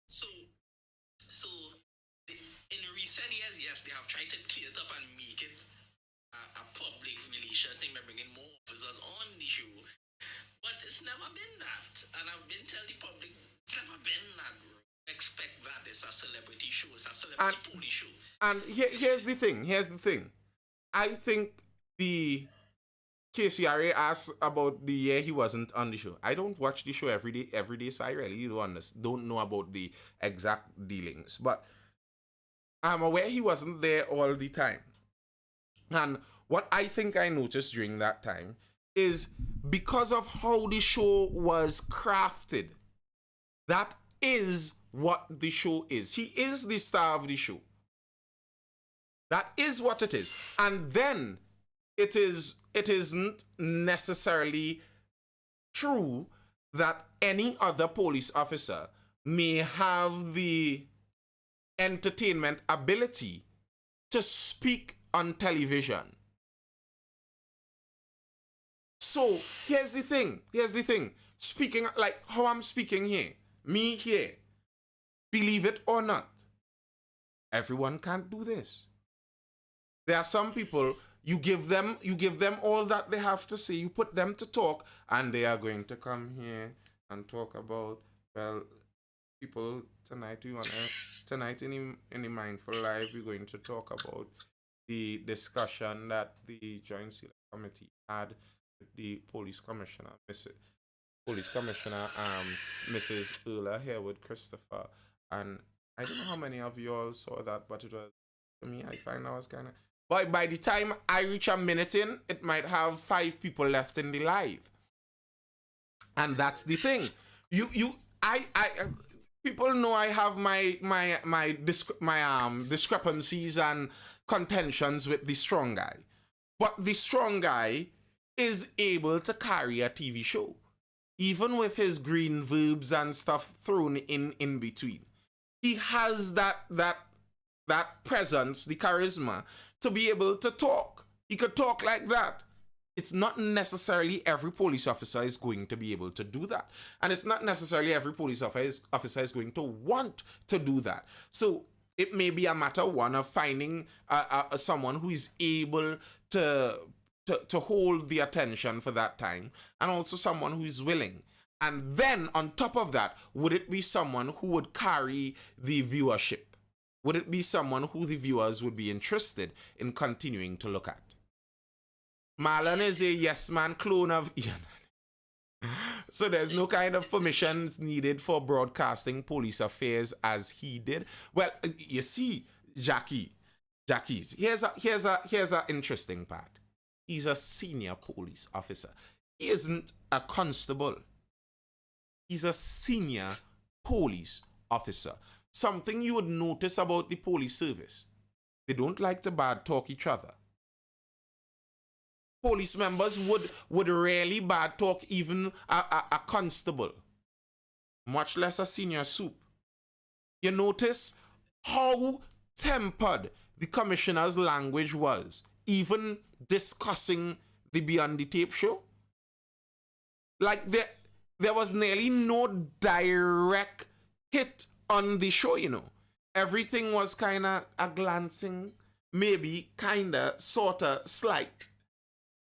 So in recent years, yes, they have tried to clear it up and make it a public relation thing by bringing more officers on the show. But it's never been that. And I've been telling the public, it's never been that, bro. Expect that. It's a celebrity show. It's a celebrity police show. And here's the thing. I think the KCRA asked about the year he wasn't on the show. I don't watch the show every day, so I really don't know about the exact dealings. But I'm aware he wasn't there all the time. And what I think I noticed during that time is because of how the show was crafted, that is what the show is. He is the star of the show. That is what it is. And then it isn't necessarily true that any other police officer may have the entertainment ability to speak on television. So here's the thing. Speaking like how I'm speaking here, me here, believe it or not, everyone can't do this. There are some people, you give them all that they have to say, you put them to talk, and they are going to come here and talk about, well, people, tonight in the Mindful Live, we're going to talk about the discussion that the Joint Select Committee had with the Police Commissioner, Mrs. Ula here with Christopher. And I don't know how many of you all saw that, but it was, to me, I find that was kind of... But by the time I reach a minute in, it might have 5 people left in the live. And that's the thing. People know I have my discrepancies and contentions with the strong guy. But the strong guy is able to carry a TV show, even with his green verbs and stuff thrown in between. He has that presence, the charisma, to be able to talk. He could talk like that. It's not necessarily every police officer is going to be able to do that. And it's not necessarily every police officer is going to want to do that. So it may be a matter, one, of finding someone who is able to hold the attention for that time, and also someone who is willing. And then on top of that, would it be someone who would carry the viewership? Would it be someone who the viewers would be interested in continuing to look at? Marlon is a yes man clone of Ian. So there's no kind of permissions needed for broadcasting police affairs as he did. Well, you see, Jackie's. Here's a interesting part. He's a senior police officer. He isn't a constable. He's a senior police officer. Something you would notice about the police service: they don't like to bad talk each other. Police members would rarely bad talk even a constable, much less a senior soup. You notice how tempered the commissioner's language was, even discussing the Beyond the Tape show? Like there was nearly no direct hit on the show, you know. Everything was kind of a glancing, maybe, kind of, sort of, slight.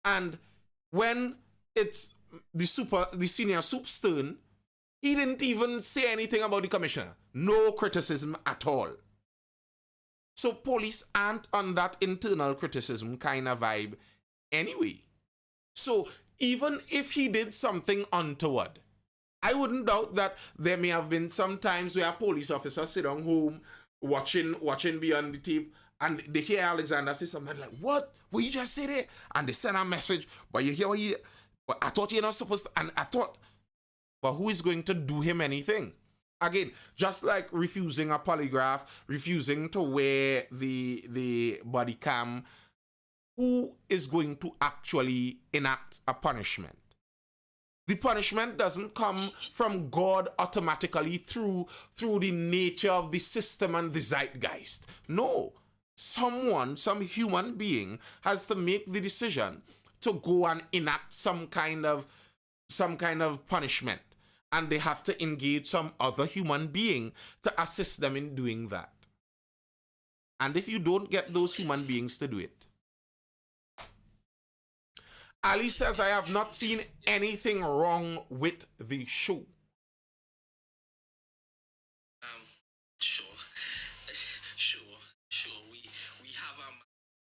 And when it's the senior soup's turn, he didn't even say anything about the commissioner. No criticism at all. So police aren't on that internal criticism kind of vibe anyway. So even if he did something untoward, I wouldn't doubt that there may have been some times where a police officer sit on home watching Beyond the Tape, and they hear Alexander say something like, what you just say there? And they send a message, but you hear what but I thought you're not supposed to, and I thought, but who is going to do him anything? Again, just like refusing a polygraph, refusing to wear the body cam, who is going to actually enact a punishment? The punishment doesn't come from God automatically through the nature of the system and the zeitgeist. No. Some human being has to make the decision to go and enact some kind of punishment. And they have to engage some other human being to assist them in doing that. And if you don't get those human beings to do it, Ali says, I have not seen anything wrong with the show. Sure. We have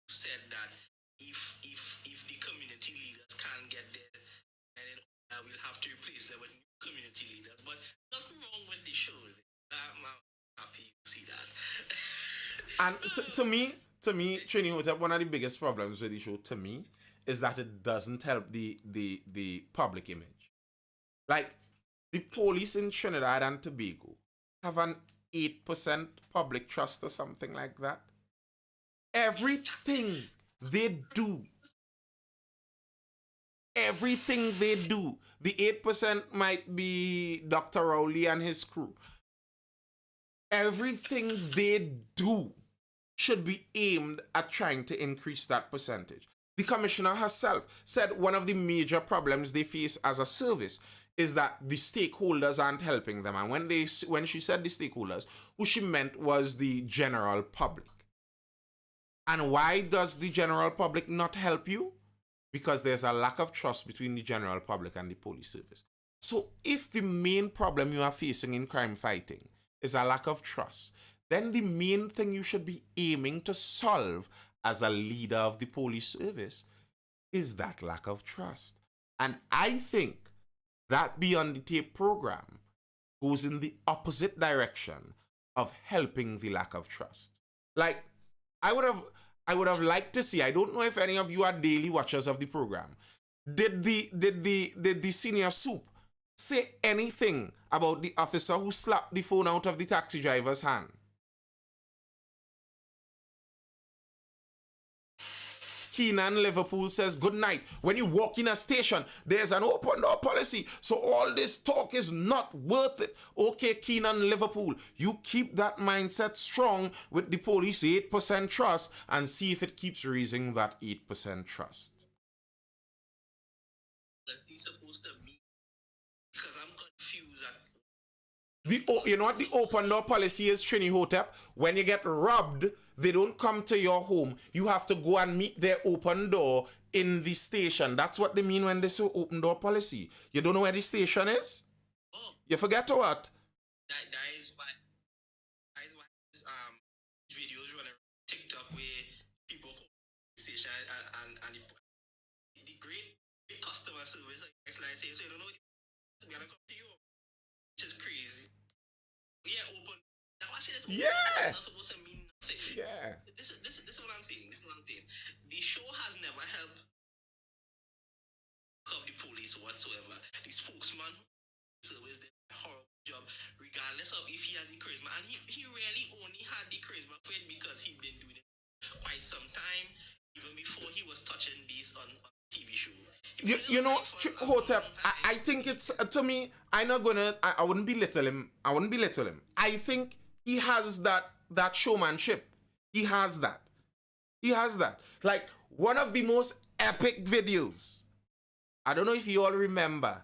said that if the community leaders can't get there, then we'll have to replace them with new community leaders. But nothing wrong with the show. I'm happy to see that. And to me, Trini, one of the biggest problems with the show, to me, is that it doesn't help the public image. Like, the police in Trinidad and Tobago have an 8% public trust or something like that. Everything they do, the 8% might be Dr. Rowley and his crew. Everything they do should be aimed at trying to increase that percentage. The commissioner herself said one of the major problems they face as a service is that the stakeholders aren't helping them. And when she said the stakeholders, who she meant was the general public. And why does the general public not help you? Because there's a lack of trust between the general public and the police service. So if the main problem you are facing in crime fighting is a lack of trust, then the main thing you should be aiming to solve as a leader of the police service is that lack of trust. And I think that Beyond the Tape program goes in the opposite direction of helping the lack of trust. Like, I would have liked to see, I don't know if any of you are daily watchers of the program. Did the senior soup say anything about the officer who slapped the phone out of the taxi driver's hand? Keenan Liverpool says, good night. When you walk in a station, there's an open door policy, so all this talk is not worth it. Okay, Keenan Liverpool, you keep that mindset strong with the police 8% trust and see if it keeps raising that 8% trust. That's supposed to mean, because I'm confused at you know what the open door policy is, Trini Hotep? When you get robbed, they don't come to your home. You have to go and meet their open door in the station. That's what they mean when they say open door policy. You don't know where the station is? Oh, you forget to what? That is why videos running TikTok where people call the station and the great customer service, like I say, so you don't know we're gonna come to you. Which is crazy. Yeah, open. Now I say this open. Yeah. It's not supposed to mean nothing. Yeah. This is what I'm saying. This is what I'm saying. The show has never helped of the police whatsoever. The spokesman service did a horrible job, regardless of if he has the charisma. And he really only had the charisma for it because he'd been doing it quite some time, even before he was touching this on TV show. You know, Hotep, I think it's, to me, I wouldn't belittle him. I think he has that showmanship. He has that. Like, one of the most epic videos, I don't know if you all remember,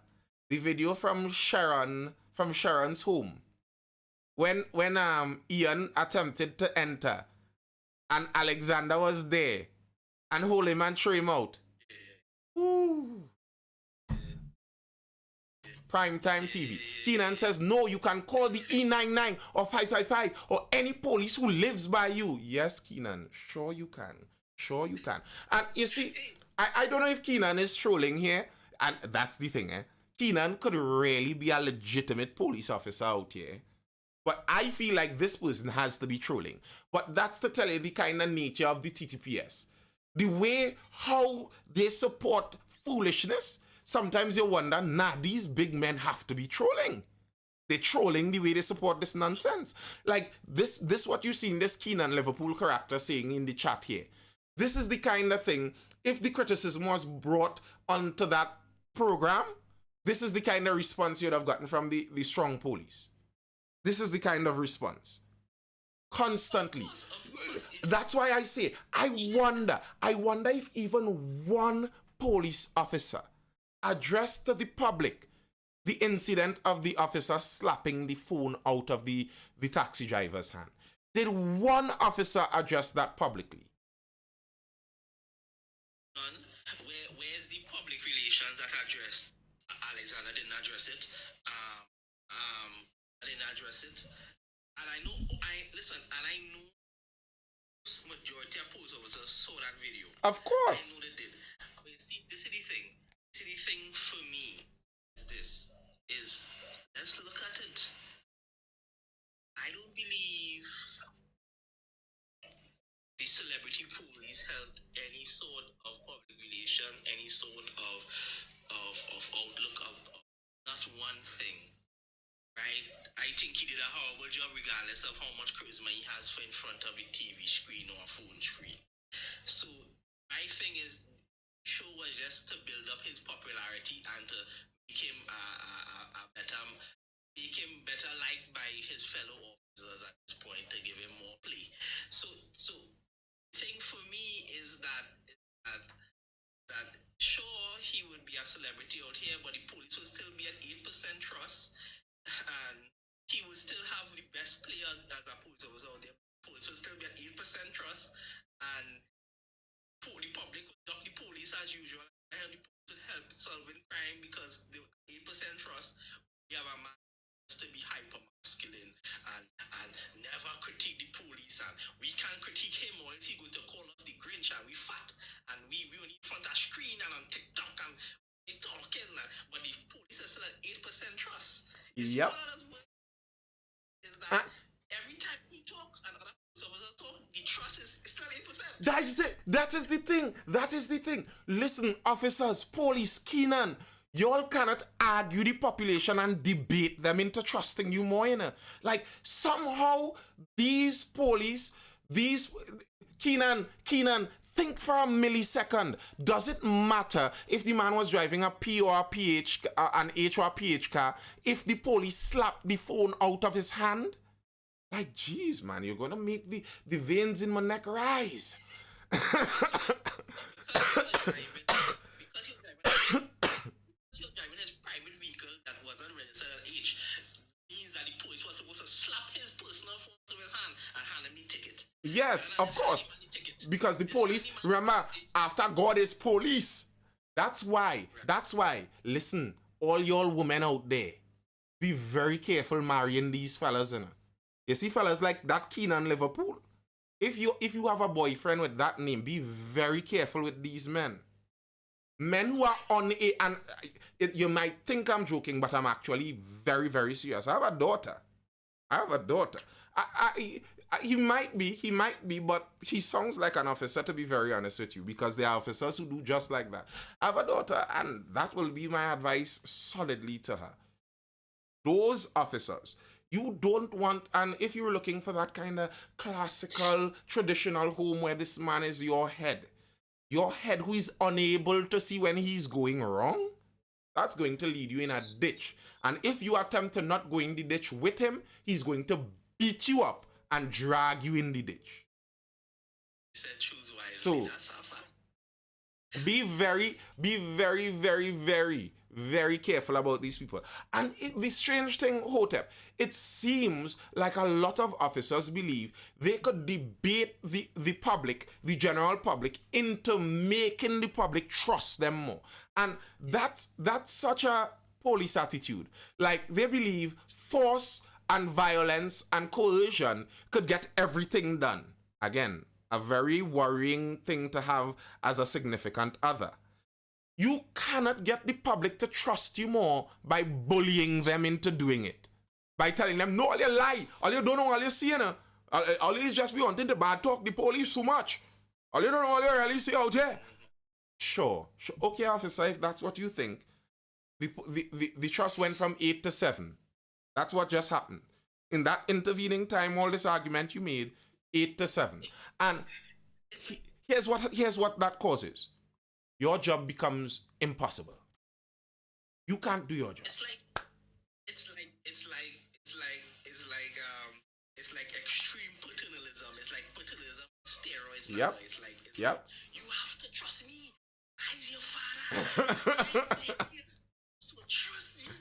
the video from Sharon's home. When Ian attempted to enter and Alexander was there and hold him and throw him out. Ooh. Primetime TV. Keenan says, no, you can call the E99 or 555 or any police who lives by you. Yes, Keenan, sure you can. And you see, I don't know if Keenan is trolling here, and that's the thing, Keenan could really be a legitimate police officer out here. But I feel like this person has to be trolling. But that's to tell you the kind of nature of the TTPS. The way how they support foolishness, sometimes you wonder, these big men have to be trolling. They're trolling the way they support this nonsense. Like, this what you see in this Keenan Liverpool character saying in the chat here. This is the kind of thing, if the criticism was brought onto that program, this is the kind of response you'd have gotten from the strong police. This is the kind of response. Constantly. Of course. That's why I say, I wonder if even one police officer addressed to the public the incident of the officer slapping the phone out of the taxi driver's hand. Did one officer address that publicly? Where's the public relations that addressed? Alexander didn't address it. I didn't address it. And I know majority of police officers saw that video. Of course. I know they did. But you see, this is the thing. The thing for me is let's look at it. I don't believe the celebrity police held any sort of public relation, any sort of outlook of not one thing. Right? I think he did a horrible job regardless of how much charisma he has for in front of a TV screen or a phone screen. So my thing is, show was just to build up his popularity and to make him better liked by his fellow officers at this point to give him more play. So the thing for me is that sure he would be a celebrity out here, but the police would still be at 8% trust, and he would still have the best players as a police officer out there. Police would still be at 8% trust, and the public would duck the police as usual. And the police would help solving crime because the 8% trust. We have a man to be hyper masculine and never critique the police, and we can't critique him or else he going to call us the Grinch and we fat and we only in front of screen and on TikTok and we talking, but the police is still at 8% trust. It's Yep. Is that every time he talks and other police officers talk, the trust is still 8%. That's it. That is the thing. That is the thing. Listen, officers, police, Keenan, y'all cannot argue the population and debate them into trusting you more, you know. Like, somehow, these police, Keenan, think for a millisecond. Does it matter if the man was driving a P or a PH, an H or a PH car, if the police slapped the phone out of his hand? Like, geez, man, you're going to make the veins in my neck rise. Because you're driving his private vehicle that wasn't registered at H means that the police was supposed to slap his personal phone to his hand and hand him the ticket. Yes, of course. Because the police, remember, after God is police. That's why. Listen, all y'all women out there, be very careful marrying these fellas, you know. You see fellas like that Keenan Liverpool. If you have a boyfriend with that name, be very careful with these men. Men who are on a, and you might think I'm joking, but I'm actually very, very serious. I have a daughter. He might be, but he sounds like an officer, to be very honest with you, because there are officers who do just like that. I have a daughter, and that will be my advice solidly to her. Those officers, you don't want, and if you're looking for that kind of classical, traditional home where this man is your head who is unable to see when he's going wrong, that's going to lead you in a ditch. And if you attempt to not go in the ditch with him, he's going to beat you up and drag you in the ditch. So, be very, very, very, very careful about these people. And the strange thing, Hotep, it seems like a lot of officers believe they could debate the public, the general public, into making the public trust them more. And that's such a police attitude. Like, they believe force and violence and coercion could get everything done. Again, a very worrying thing to have as a significant other. You cannot get the public to trust you more by bullying them into doing it. By telling them, no, all you lie, all you don't know, all you see, you know. All you is just be wanting to bad talk the police too much. All you don't know, all you really see out here. Sure. Okay, officer, if that's what you think. The trust went from 8 to 7. That's what just happened. In that intervening time, all this argument you made, 8 to 7. And here's what that causes. Your job becomes impossible. You can't do your job. It's like extreme paternalism. It's like paternalism steroids. Yep. It's like you have to trust me. I'm your father. So trust me.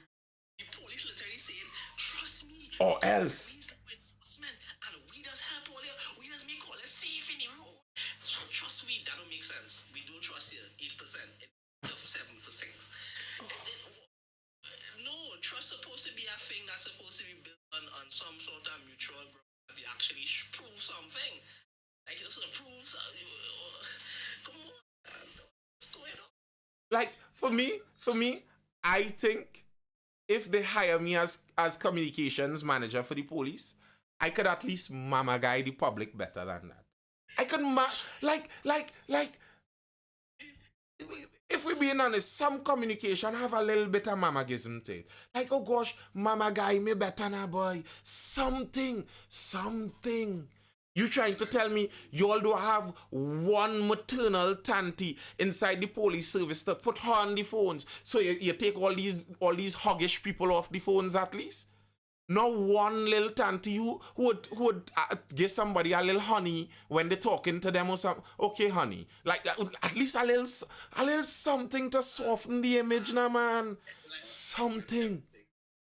The police literally saying, trust me. Or else. Enforcement, and we just help all you. We just make all this safe in the road. So trust me. That don't make sense. We don't trust you. 8%. Of 7 to 6. No, trust supposed to be a thing that's supposed to be built on some sort of mutual ground. They actually prove something. Like, it's to prove something. Come on. What's going on? Like, for me, I think if they hire me as communications manager for the police, I could at least mama guide the public better than that. I could if we're being honest, some communication have a little bit of mamagism to it. Like, oh gosh, mama guy me better now, boy. Something. You trying to tell me you all don't have one maternal tanty inside the police service to put her on the phones, so you take all these hoggish people off the phones at least? No one little tanty who would give somebody a little honey when they're talking to them or something. Okay, honey, like at least a little something to soften the image, now, man. Something.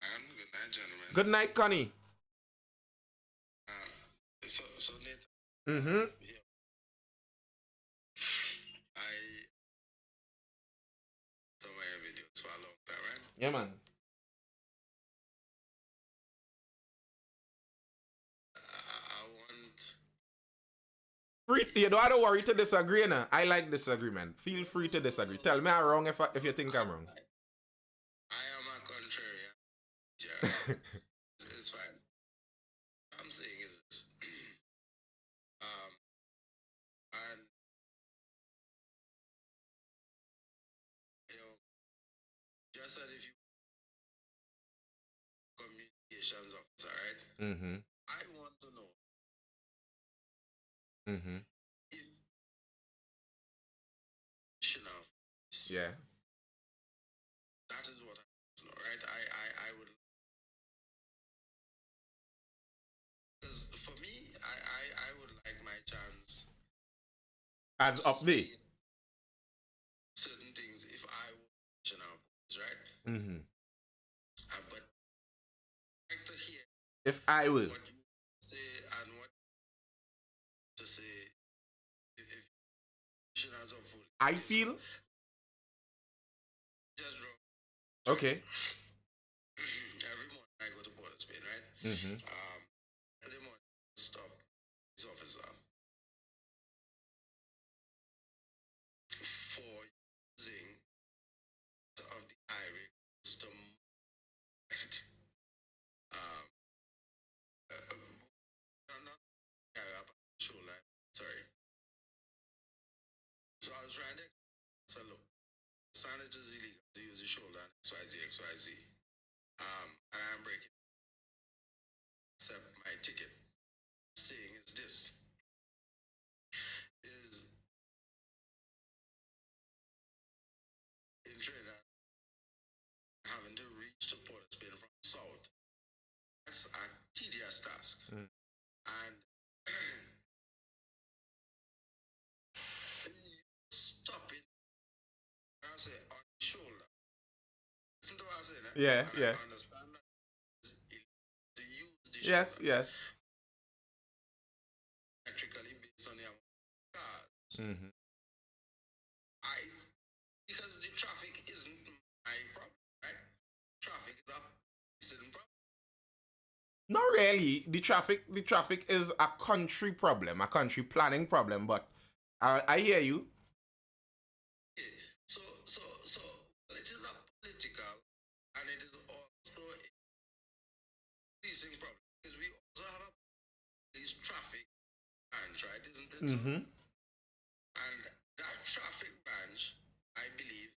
And good night, gentlemen. Good night, Connie. So Nathan, Mm-hmm. yeah, I saw my videos for a long time, right? Yeah, man. I want. Free, you don't have to worry to disagree, now. I like disagreement. Feel free to disagree. Tell me I'm wrong if you think I'm wrong. I am a contrarian. Yeah, it's fine. What I'm saying is this. And you know, just said if you communications officer, right? Mm-hmm. I want to know Mm-hmm. if should have Yeah. that is what I want to know, right? I would, because for me, I would like my chance As to up there. state certain things if I should have, right? Mm-hmm. But I'd like to hear If I will. what you say and what to say if should have some food. I feel. Just draw. Okay. Every morning I go to Port of Spain, right? Mm-hmm. Every morning stop this officer for using of the highway system. um, not up shoulder. Sorry. So I was trying to say, look, signage is illegal to use the shoulder and XYZ. And I'm breaking. Except my ticket. Saying is this is in Trinidad having to reach the Port of Spain from south. That's a tedious task. And stopping, I say on the shoulder. Listen to what I say, Yeah, and yeah. I understand that it's illegal to use the Yes, shoulder yes. electrically based on the amount of cars. Mm-hmm. Because the traffic isn't my problem, right? Traffic is a citizen problem. Not really. The traffic is a country problem, a country planning problem. But I hear you. Yeah. So it is a political and it is also a policing problem because we also have a police traffic branch, right? Isn't it? So, Mm-hmm. and that traffic branch, I believe,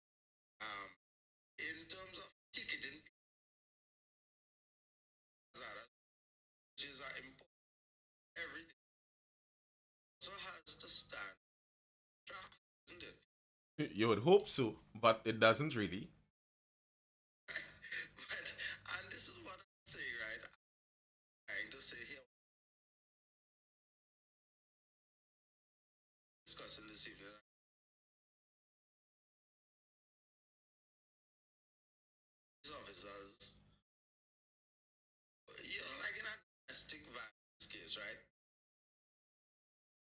in terms of ticketing, which is important, everything also has to stand traffic, isn't it? You would hope so, but it doesn't really. But, and this is what I'm saying, right? I'm trying to say here, discussing this evening. These officers, like in a domestic violence case, right?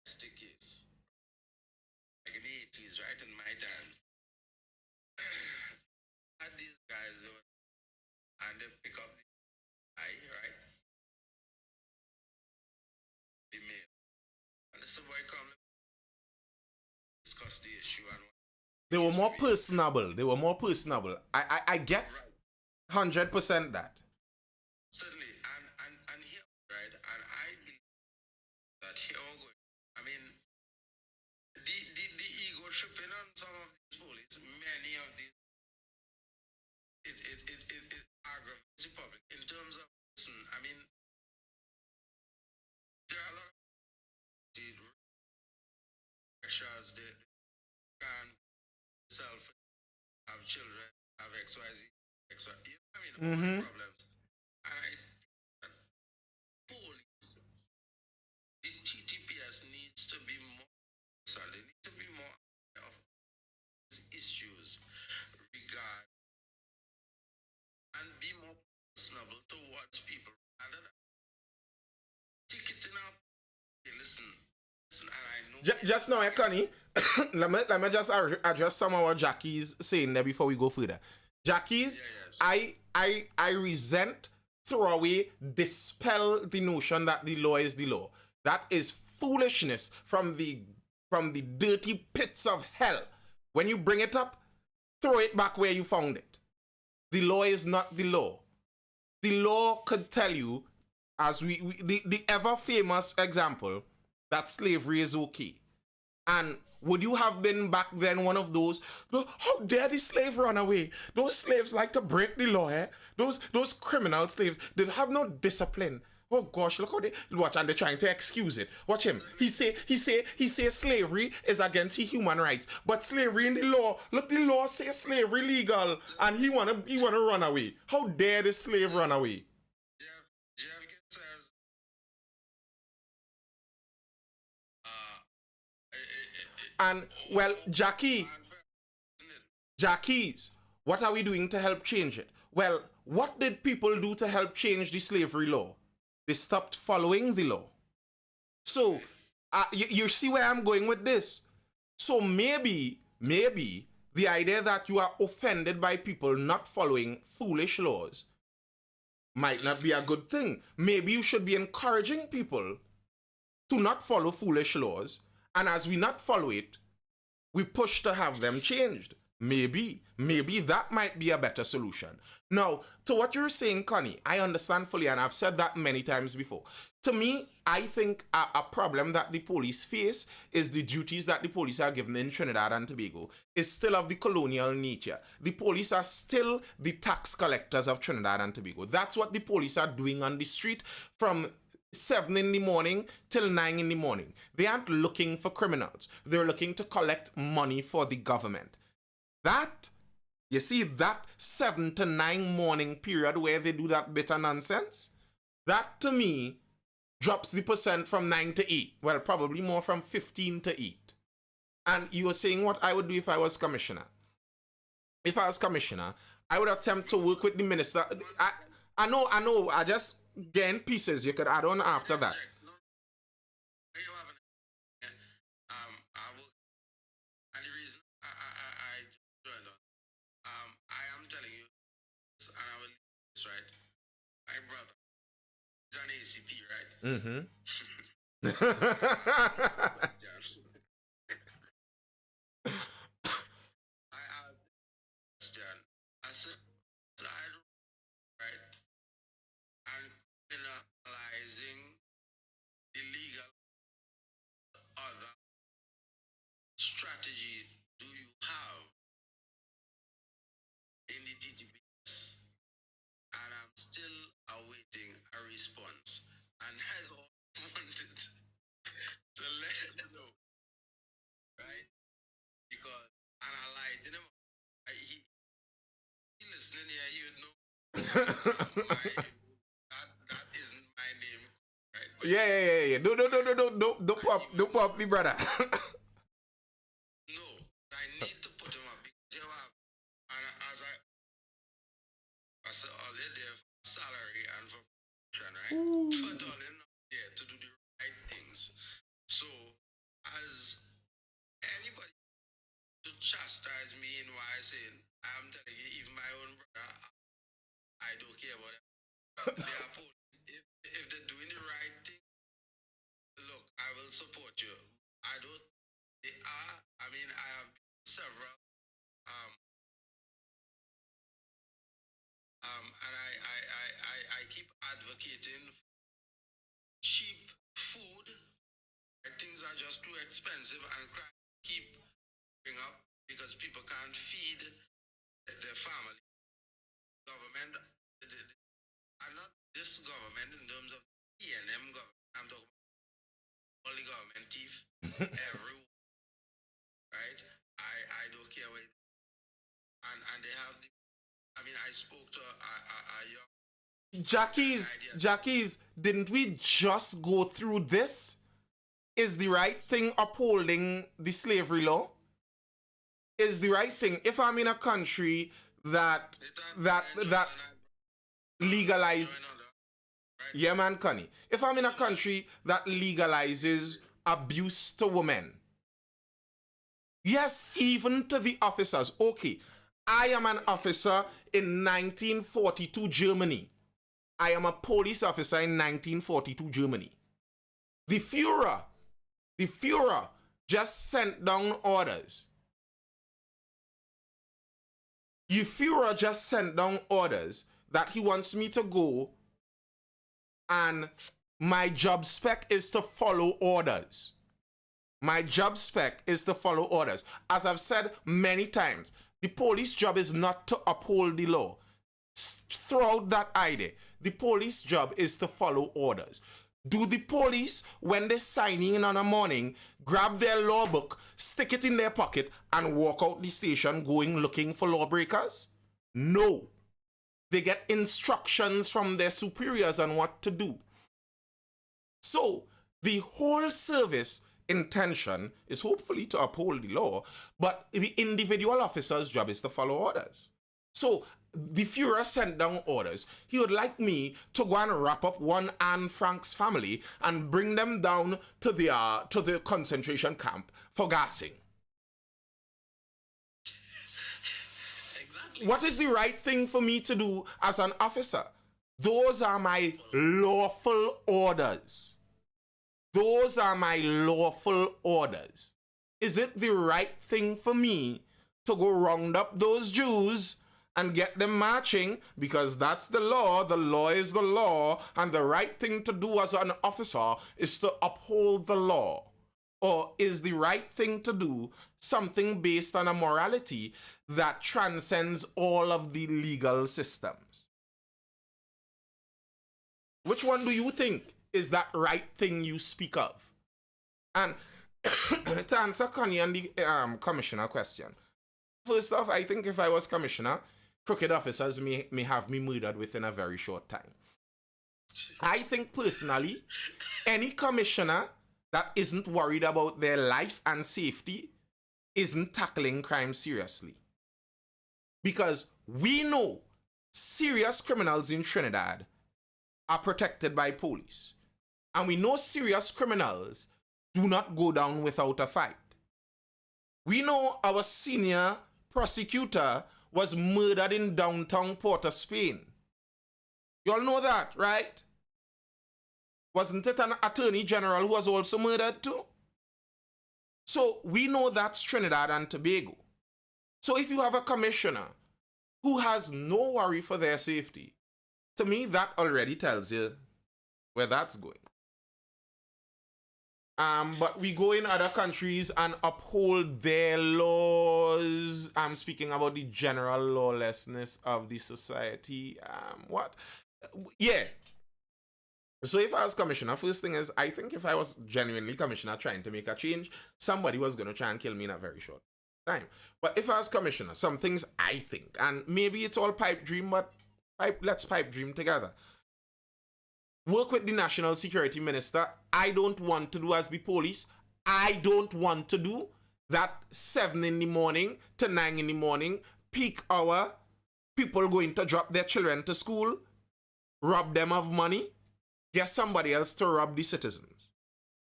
Domestic case, like in the 80s, right? In my times, had these guys and they pick up the guy, right? The male, and the subway come discuss the issue and They were more personable. They were more personable. I get right. 100% that. Certainly, and here, right? And I believe that here we're going. I mean, the ego tripping on some of these police, many of these, it aggravates the public in terms of, listen, I mean, there are a lot of pressures, they can self, have children, have XYZ, XY, you know what I mean, all the problems. And and be more personable towards people rather than take it in up. Hey, listen, and I know. Just now, Connie, let me just address some of what Jackie's saying there before we go further. Jackie's, Yes. I resent, throw away, dispel the notion that the law is the law. That is foolishness from the dirty pits of hell. When you bring it up, throw it back where you found it. The law is not the law. The law could tell you, as the ever famous example, that slavery is okay. And would you have been back then one of those? How dare the slave run away? Those slaves like to break the law, eh? Those criminal slaves, they have no discipline. Oh gosh, look how they watch, and they're trying to excuse it. Watch him. He say slavery is against his human rights, but slavery in the law. Look, the law says slavery legal, and he wanna run away. How dare the slave run away? Jeff says, And well, Jackie's, what are we doing to help change it? Well, what did people do to help change the slavery law? They stopped following the law. So, you see where I'm going with this? So maybe the idea that you are offended by people not following foolish laws might not be a good thing. Maybe you should be encouraging people to not follow foolish laws, and as we not follow it, we push to have them changed. Maybe that might be a better solution. Now, to what you're saying, Connie, I understand fully, and I've said that many times before. To me, I think a problem that the police face is the duties that the police are given in Trinidad and Tobago is still of the colonial nature. The police are still the tax collectors of Trinidad and Tobago. That's what the police are doing on the street from 7 in the morning till 9 in the morning. They aren't looking for criminals. They're looking to collect money for the government. That, you see, that 7 to 9 morning period where they do that bit of nonsense, that to me drops the percent from 9 to 8. Well, probably more from 15 to 8. And you were saying what I would do if I was commissioner. If I was commissioner, I would attempt to work with the minister. I know, I just gain pieces you could add on after that. And the reason I joined on, I am telling you, and I will leave this right. My brother is an ACP, right? Mm-hmm. I asked the question. I said, right? And criminalizing illegal other strategy do you have in the DDBS? And I'm still awaiting a response. And has all wanted to let us know, right? Because and I lied to him. He listening here, he would know. That isn't my name, right? But Yeah. Don't pop the brother. no, I need to put him up because you have, and as I said earlier, there for salary and for promotion, right? But all in there to do the right things. So, as anybody to chastise me in why I saying, I'm telling you, even my own brother, I don't care about it. They are police. If they're doing the right thing, look, I will support you. I don't. They are. I mean, I have several. And I keep advocating cheap food. Things are just too expensive, and crime keep going up because people can't feed their family. Government, and not this government in terms of E&M government. I'm talking about all the government thief, everyone, right? I don't care what, and they have the. I mean, I spoke to a young. Jackie's, didn't we just go through this? Is the right thing upholding the slavery law? Is the right thing if I'm in a country that legalize. Yeah, man, Connie. If I'm in a country that legalizes abuse to women, yes, even to the officers. Okay, I am an officer in 1942 Germany. I am a police officer in 1942 Germany. The Führer just sent down orders. The Führer just sent down orders that he wants me to go, and my job spec is to follow orders. My job spec is to follow orders. As I've said many times, the police job is not to uphold the law. Throw out that idea. The police job is to follow orders. Do the police, when they're signing in on a morning, grab their law book, stick it in their pocket, and walk out the station going looking for lawbreakers? No. They get instructions from their superiors on what to do. So, the whole service intention is hopefully to uphold the law, but the individual officer's job is to follow orders. So, the Führer sent down orders. He would like me to go and wrap up one Anne Frank's family and bring them down to the concentration camp for gassing. Exactly. What is the right thing for me to do as an officer? Those are my lawful orders. Those are my lawful orders. Is it the right thing for me to go round up those Jews and get them marching? Because that's the law is the law, and the right thing to do as an officer is to uphold the law. Or is the right thing to do something based on a morality that transcends all of the legal systems? Which one do you think is that right thing you speak of? And to answer Connie and the commissioner question, first off, I think if I was commissioner, crooked officers may have me murdered within a very short time. I think personally, any commissioner that isn't worried about their life and safety isn't tackling crime seriously. Because we know serious criminals in Trinidad are protected by police. And we know serious criminals do not go down without a fight. We know our senior prosecutor was murdered in downtown Port of Spain. You all know that, right? Wasn't it an attorney general who was also murdered too? So we know that's Trinidad and Tobago. So if you have a commissioner who has no worry for their safety, to me that already tells you where that's going. But we go in other countries and uphold their laws. I'm speaking about the general lawlessness of the society. What? Yeah. So if I was commissioner, first thing is, I think if I was genuinely commissioner trying to make a change, somebody was going to try and kill me in a very short time. But if I was commissioner, some things I think, and maybe it's all pipe dream, but let's pipe dream together. Work with the National Security Minister. I don't want to do as the police. I don't want to do that 7 in the morning to 9 in the morning, peak hour, people going to drop their children to school, rob them of money, get somebody else to rob the citizens.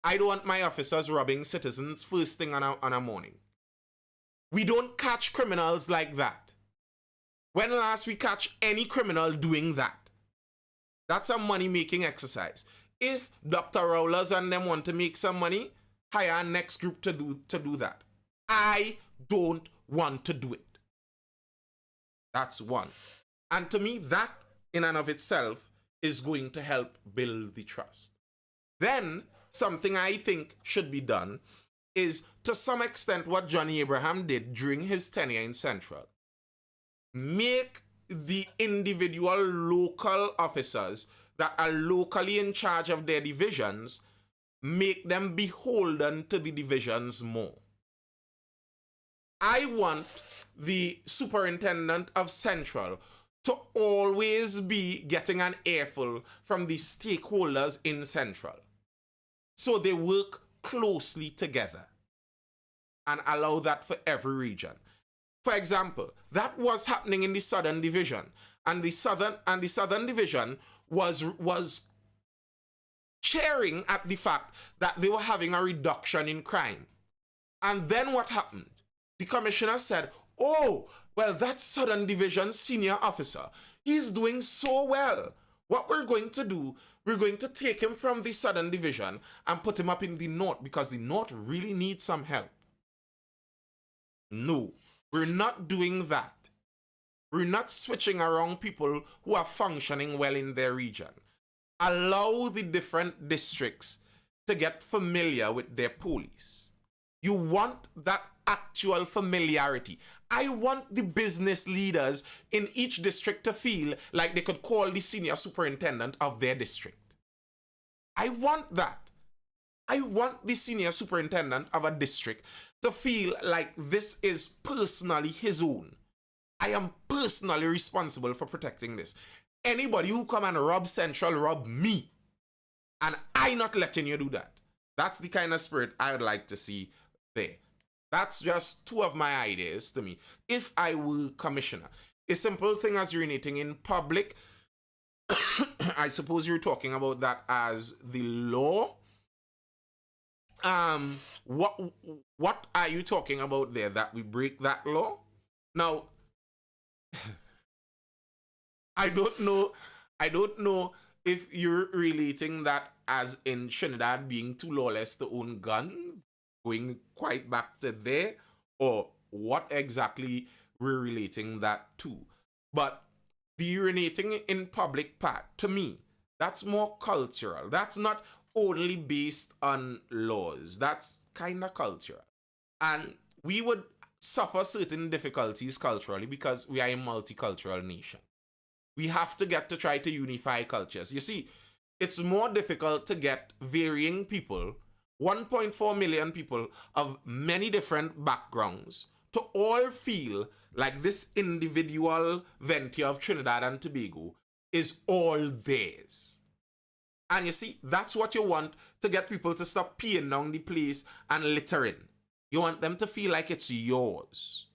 I don't want my officers robbing citizens first thing on a morning. We don't catch criminals like that. When last we catch any criminal doing that? That's a money-making exercise. If Dr. Rowlers and them want to make some money, hire a next group to do that. I don't want to do it. That's one. And to me, that in and of itself is going to help build the trust. Then, something I think should be done is, to some extent, what Johnny Abraham did during his tenure in Central. Make the individual local officers that are locally in charge of their divisions, make them beholden to the divisions more. I want the superintendent of Central to always be getting an earful from the stakeholders in Central, so they work closely together and allow that for every region. For example, that was happening in the Southern Division. and the southern division was cheering at the fact that they were having a reduction in crime. And then what happened? The commissioner said, oh, well, that's Southern Division senior officer. He's doing so well. What we're going to do, we're going to take him from the Southern Division and put him up in the North because the North really needs some help. No, we're not doing that. We're not switching around people who are functioning well in their region. Allow the different districts to get familiar with their police. You want that actual familiarity. I want the business leaders in each district to feel like they could call the senior superintendent of their district. I want that. I want the senior superintendent of a district to feel like this is personally his own. I am personally responsible for protecting this. Anybody who come and rob Central, rob me. And I not letting you do that. That's the kind of spirit I would like to see there. That's just two of my ideas to me. If I were commissioner, a simple thing as urinating in public, I suppose you're talking about that as the law. What are you talking about there? That we break that law? Now, I don't know if you're relating that as in Trinidad being too lawless to own guns, going quite back to there, or what exactly we're relating that to. But the urinating in public part, to me, that's more cultural. That's not only based on laws. That's kind of cultural. And we would suffer certain difficulties culturally because we are a multicultural nation. We have to get to try to unify cultures. You see, it's more difficult to get varying people, 1.4 million people of many different backgrounds, to all feel like this individual venture of Trinidad and Tobago is all theirs. And you see, that's what you want to get people to stop peeing down the place and littering. You want them to feel like it's yours.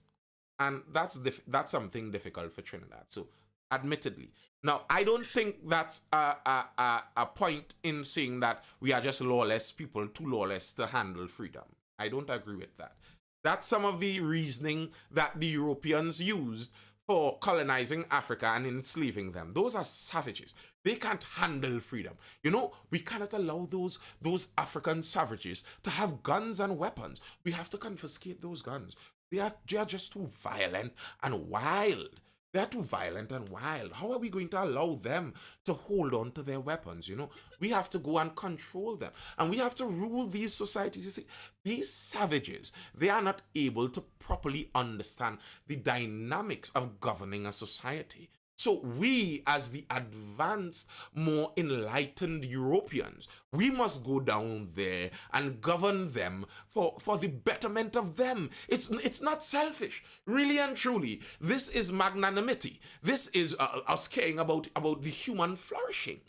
And that's something difficult for Trinidad. So, admittedly. Now, I don't think that's a point in saying that we are just lawless people, too lawless to handle freedom. I don't agree with that. That's some of the reasoning that the Europeans used for colonizing Africa and enslaving them. Those are savages. They can't handle freedom. You know, we cannot allow those African savages to have guns and weapons. We have to confiscate those guns. They are just too violent and wild. They're too violent and wild. How are we going to allow them to hold on to their weapons? You know, we have to go and control them. And we have to rule these societies. You see, these savages, they are not able to properly understand the dynamics of governing a society. So we, as the advanced, more enlightened Europeans, we must go down there and govern them for the betterment of them. It's not selfish, really and truly. This is magnanimity. This is us caring about the human flourishing.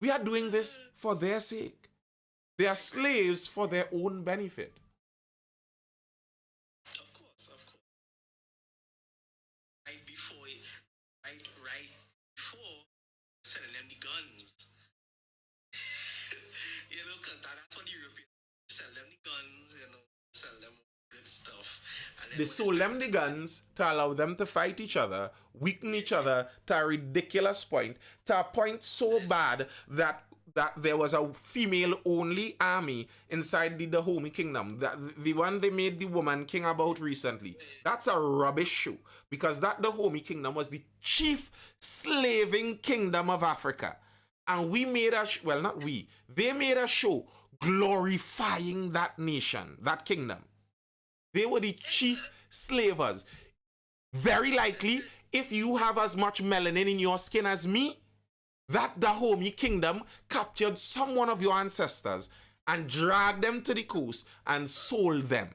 We are doing this for their sake. They are slaves for their own benefit. Of course. Right before selling them the guns. Because that's what the Europeans sell them the guns, sell them good stuff. And they sold them the guns to allow them to fight each other, weaken each other to a ridiculous point, to a point so bad that there was a female-only army inside the Dahomey Kingdom. The one they made the woman king about recently. That's a rubbish show. Because that Dahomey Kingdom was the chief slaving kingdom of Africa. And we made they made a show glorifying that nation, that kingdom. They were the chief slavers. Very likely, if you have as much melanin in your skin as me, that Dahomey Kingdom captured some one of your ancestors and dragged them to the coast and sold them.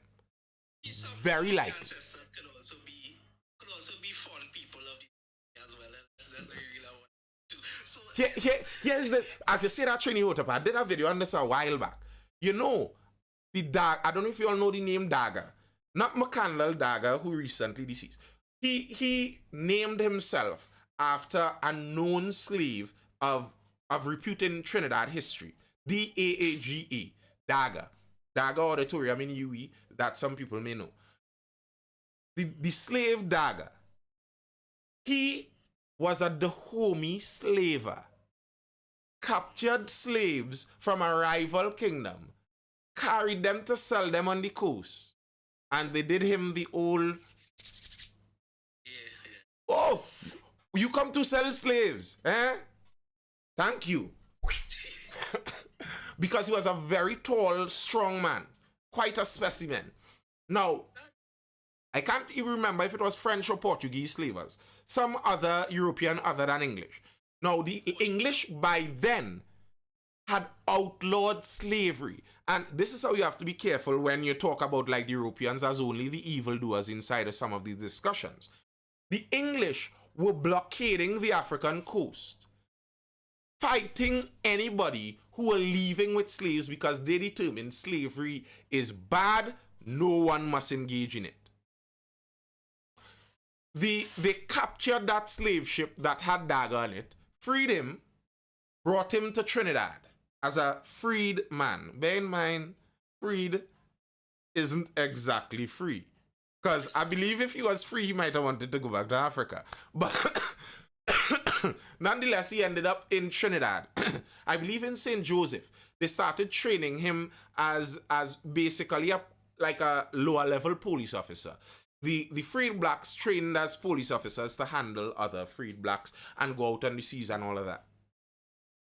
Very likely. Ancestors could also be fun people of the as well. That's really what to. So here's the, as you say that Trini Hotep, I did a video on this a while back. You know, I don't know if you all know the name Dagger. Not McCandlell Dagger, who recently deceased. He named himself after a known slave of repute in Trinidad history, Daage, Daga, Daga Auditorium in UE, that some people may know. The slave Daga, he was a Dahomey slaver, captured slaves from a rival kingdom, carried them to sell them on the coast, and they did him the old, oh, you come to sell slaves, eh? Thank you. Because he was a very tall, strong man, quite a specimen. Now, I can't even remember if it was French or Portuguese slavers, some other European other than English. Now, the English by then had outlawed slavery. And this is how you have to be careful when you talk about like the Europeans as only the evildoers inside of some of these discussions. The English were blockading the African coast, fighting anybody who were leaving with slaves because they determined slavery is bad, no one must engage in it. They captured that slave ship that had Daga on it, freed him, brought him to Trinidad as a freed man. Bear in mind, freed isn't exactly free. Because I believe if he was free, he might have wanted to go back to Africa. But nonetheless, he ended up in Trinidad. I believe in St. Joseph. They started training him as basically like a lower level police officer. The freed blacks trained as police officers to handle other freed blacks and go out on the seas and all of that.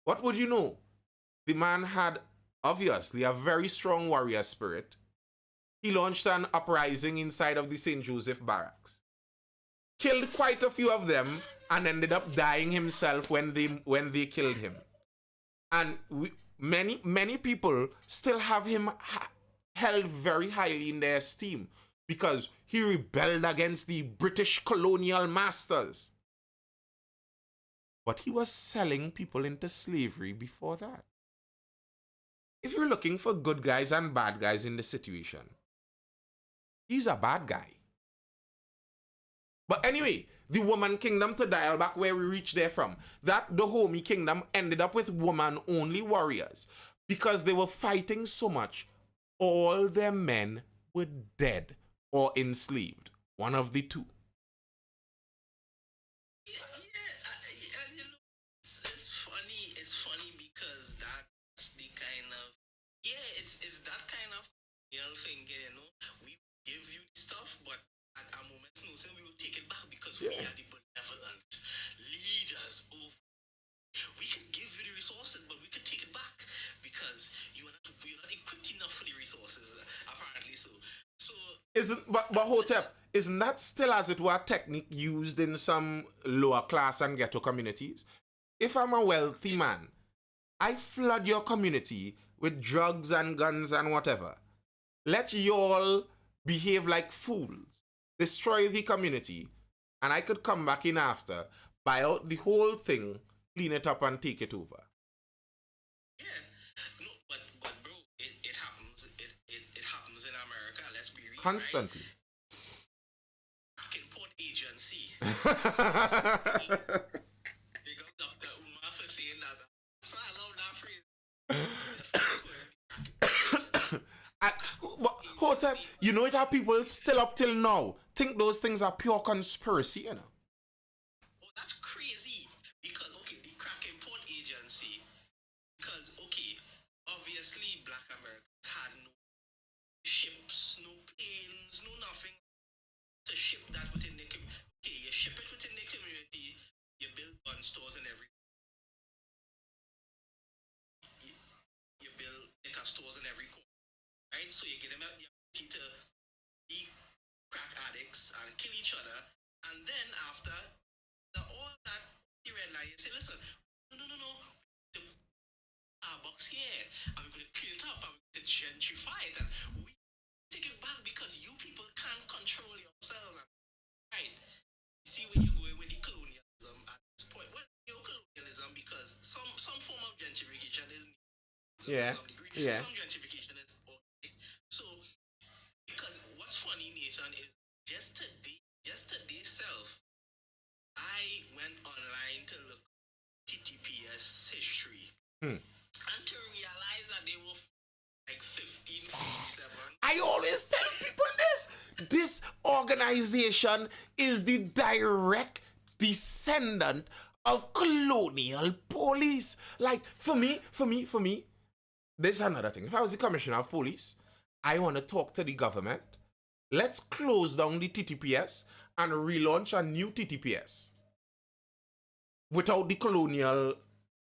What would you know? The man had obviously a very strong warrior spirit. He launched an uprising inside of the St. Joseph barracks, killed quite a few of them, and ended up dying himself when they killed him. And many people still have him held very highly in their esteem because he rebelled against the British colonial masters. But he was selling people into slavery before that. If you're looking for good guys and bad guys in the situation, he's a bad guy. But anyway, the woman kingdom, to dial back where we reached there from, that Dahomey kingdom ended up with woman-only warriors because they were fighting so much. All their men were dead or enslaved. One of the two. And you know, it's funny because that's the kind of, it's that kind of thing, you know, we give you stuff, but at a moment's notice we will take it back because we are the benevolent leaders of, we could give you the resources, but we could take it back because you're not equipped enough for the resources, apparently. So But Hotep, isn't that still, as it were, a technique used in some lower class and ghetto communities? If I'm a wealthy man, I flood your community with drugs and guns and whatever. Let you all behave like fools, destroy the community, and I could come back in after, buy out the whole thing, clean it up, and take it over. yeah, no, but bro, it happens. It happens in America. Let's be real. Constantly. Right? Import agency. Big up Dr. Umar for saying that. So I love that phrase. Hotep, you know it how people still up till now think those things are pure conspiracy, you know? Oh, that's crazy. Because, okay, the crack import agency, because, okay, obviously Black Americans had no ships, no planes, no nothing to ship that within the community. Okay, you ship it within the community, you build gun stores and everything. You build liquor stores in every corner, right? So you get them the ability to be crack addicts and kill each other, and then after all that, you realize, you say, listen, no, our box here, and we're going to clean it up, and we're going to gentrify it, and we take it back because you people can't control yourselves, right? See where you're going with the colonialism at this point. Well, neo-colonialism, because some form of gentrification is needed to some degree. Yeah. Some gentrification is organic. So, because what's funny, Nathan, is yesterday self, I went on And to realize that they were like 1547. I always tell people this. This organization is the direct descendant of colonial police. Like, for me, there's another thing. If I was the commissioner of police, I want to talk to the government. Let's close down the TTPS and relaunch a new TTPS without the colonial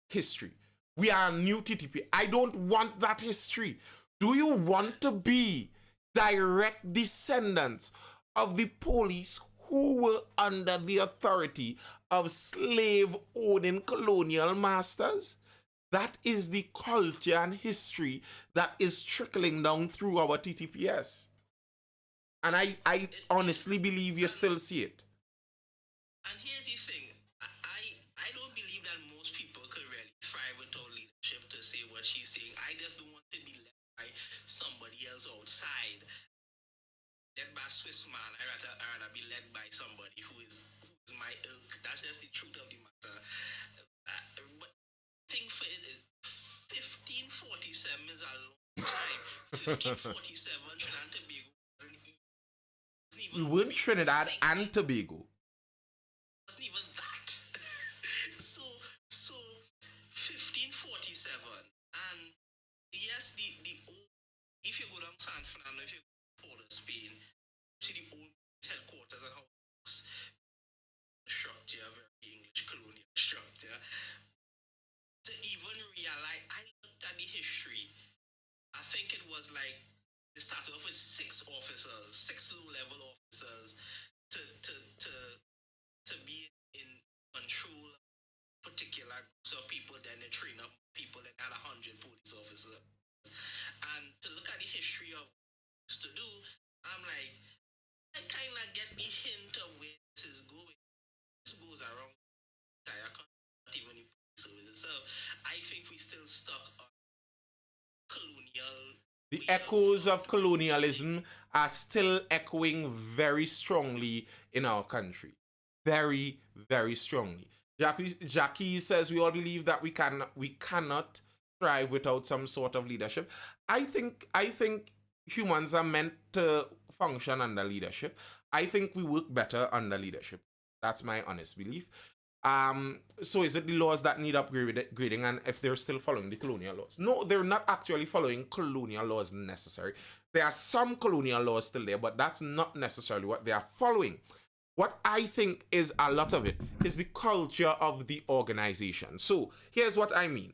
history. We are a new TTP. I don't want that history. Do you want to be direct descendants of the police who were under the authority of slave-owning colonial masters? That is the culture and history that is trickling down through our TTPS. And I honestly believe you still see it. And here's the thing. I don't believe that most people could really thrive without leadership, to say what she's saying. I just don't want to be led by somebody else outside. Led by a Swiss man. I rather be led by somebody who is my ilk. That's just the truth of the matter. But the thing for it is 1547 is a long time. 1547 Trinidad and Tobago wasn't We weren't Trinidad and Tobago. Wasn't even that. so 1547, and yes, the old, if you go down San Fernando, if you go to Port of Spain, see the old headquarters and how it's structure, very English colonial structure. To even realize, I looked at the history. I think it was like they started off with 6 officers, 6 low-level officers to be in control of particular groups of people. Then they train up people and had 100 police officers. And to look at the history of what to do, I'm like, I kind of get the hint of where this is going. This goes around the entire country, not even the police services. So I think we still stuck on colonial. The echoes of colonialism are still echoing very strongly in our country. Very, very strongly. Jackie says we all believe that we cannot thrive without some sort of leadership. I think humans are meant to function under leadership. I think we work better under leadership. That's my honest belief. So is it the laws that need upgrading, and if they're still following the colonial laws? No, they're not actually following colonial laws necessarily. There are some colonial laws still there, but that's not necessarily what they are following. What I think is a lot of it is the culture of the organization. So here's what I mean.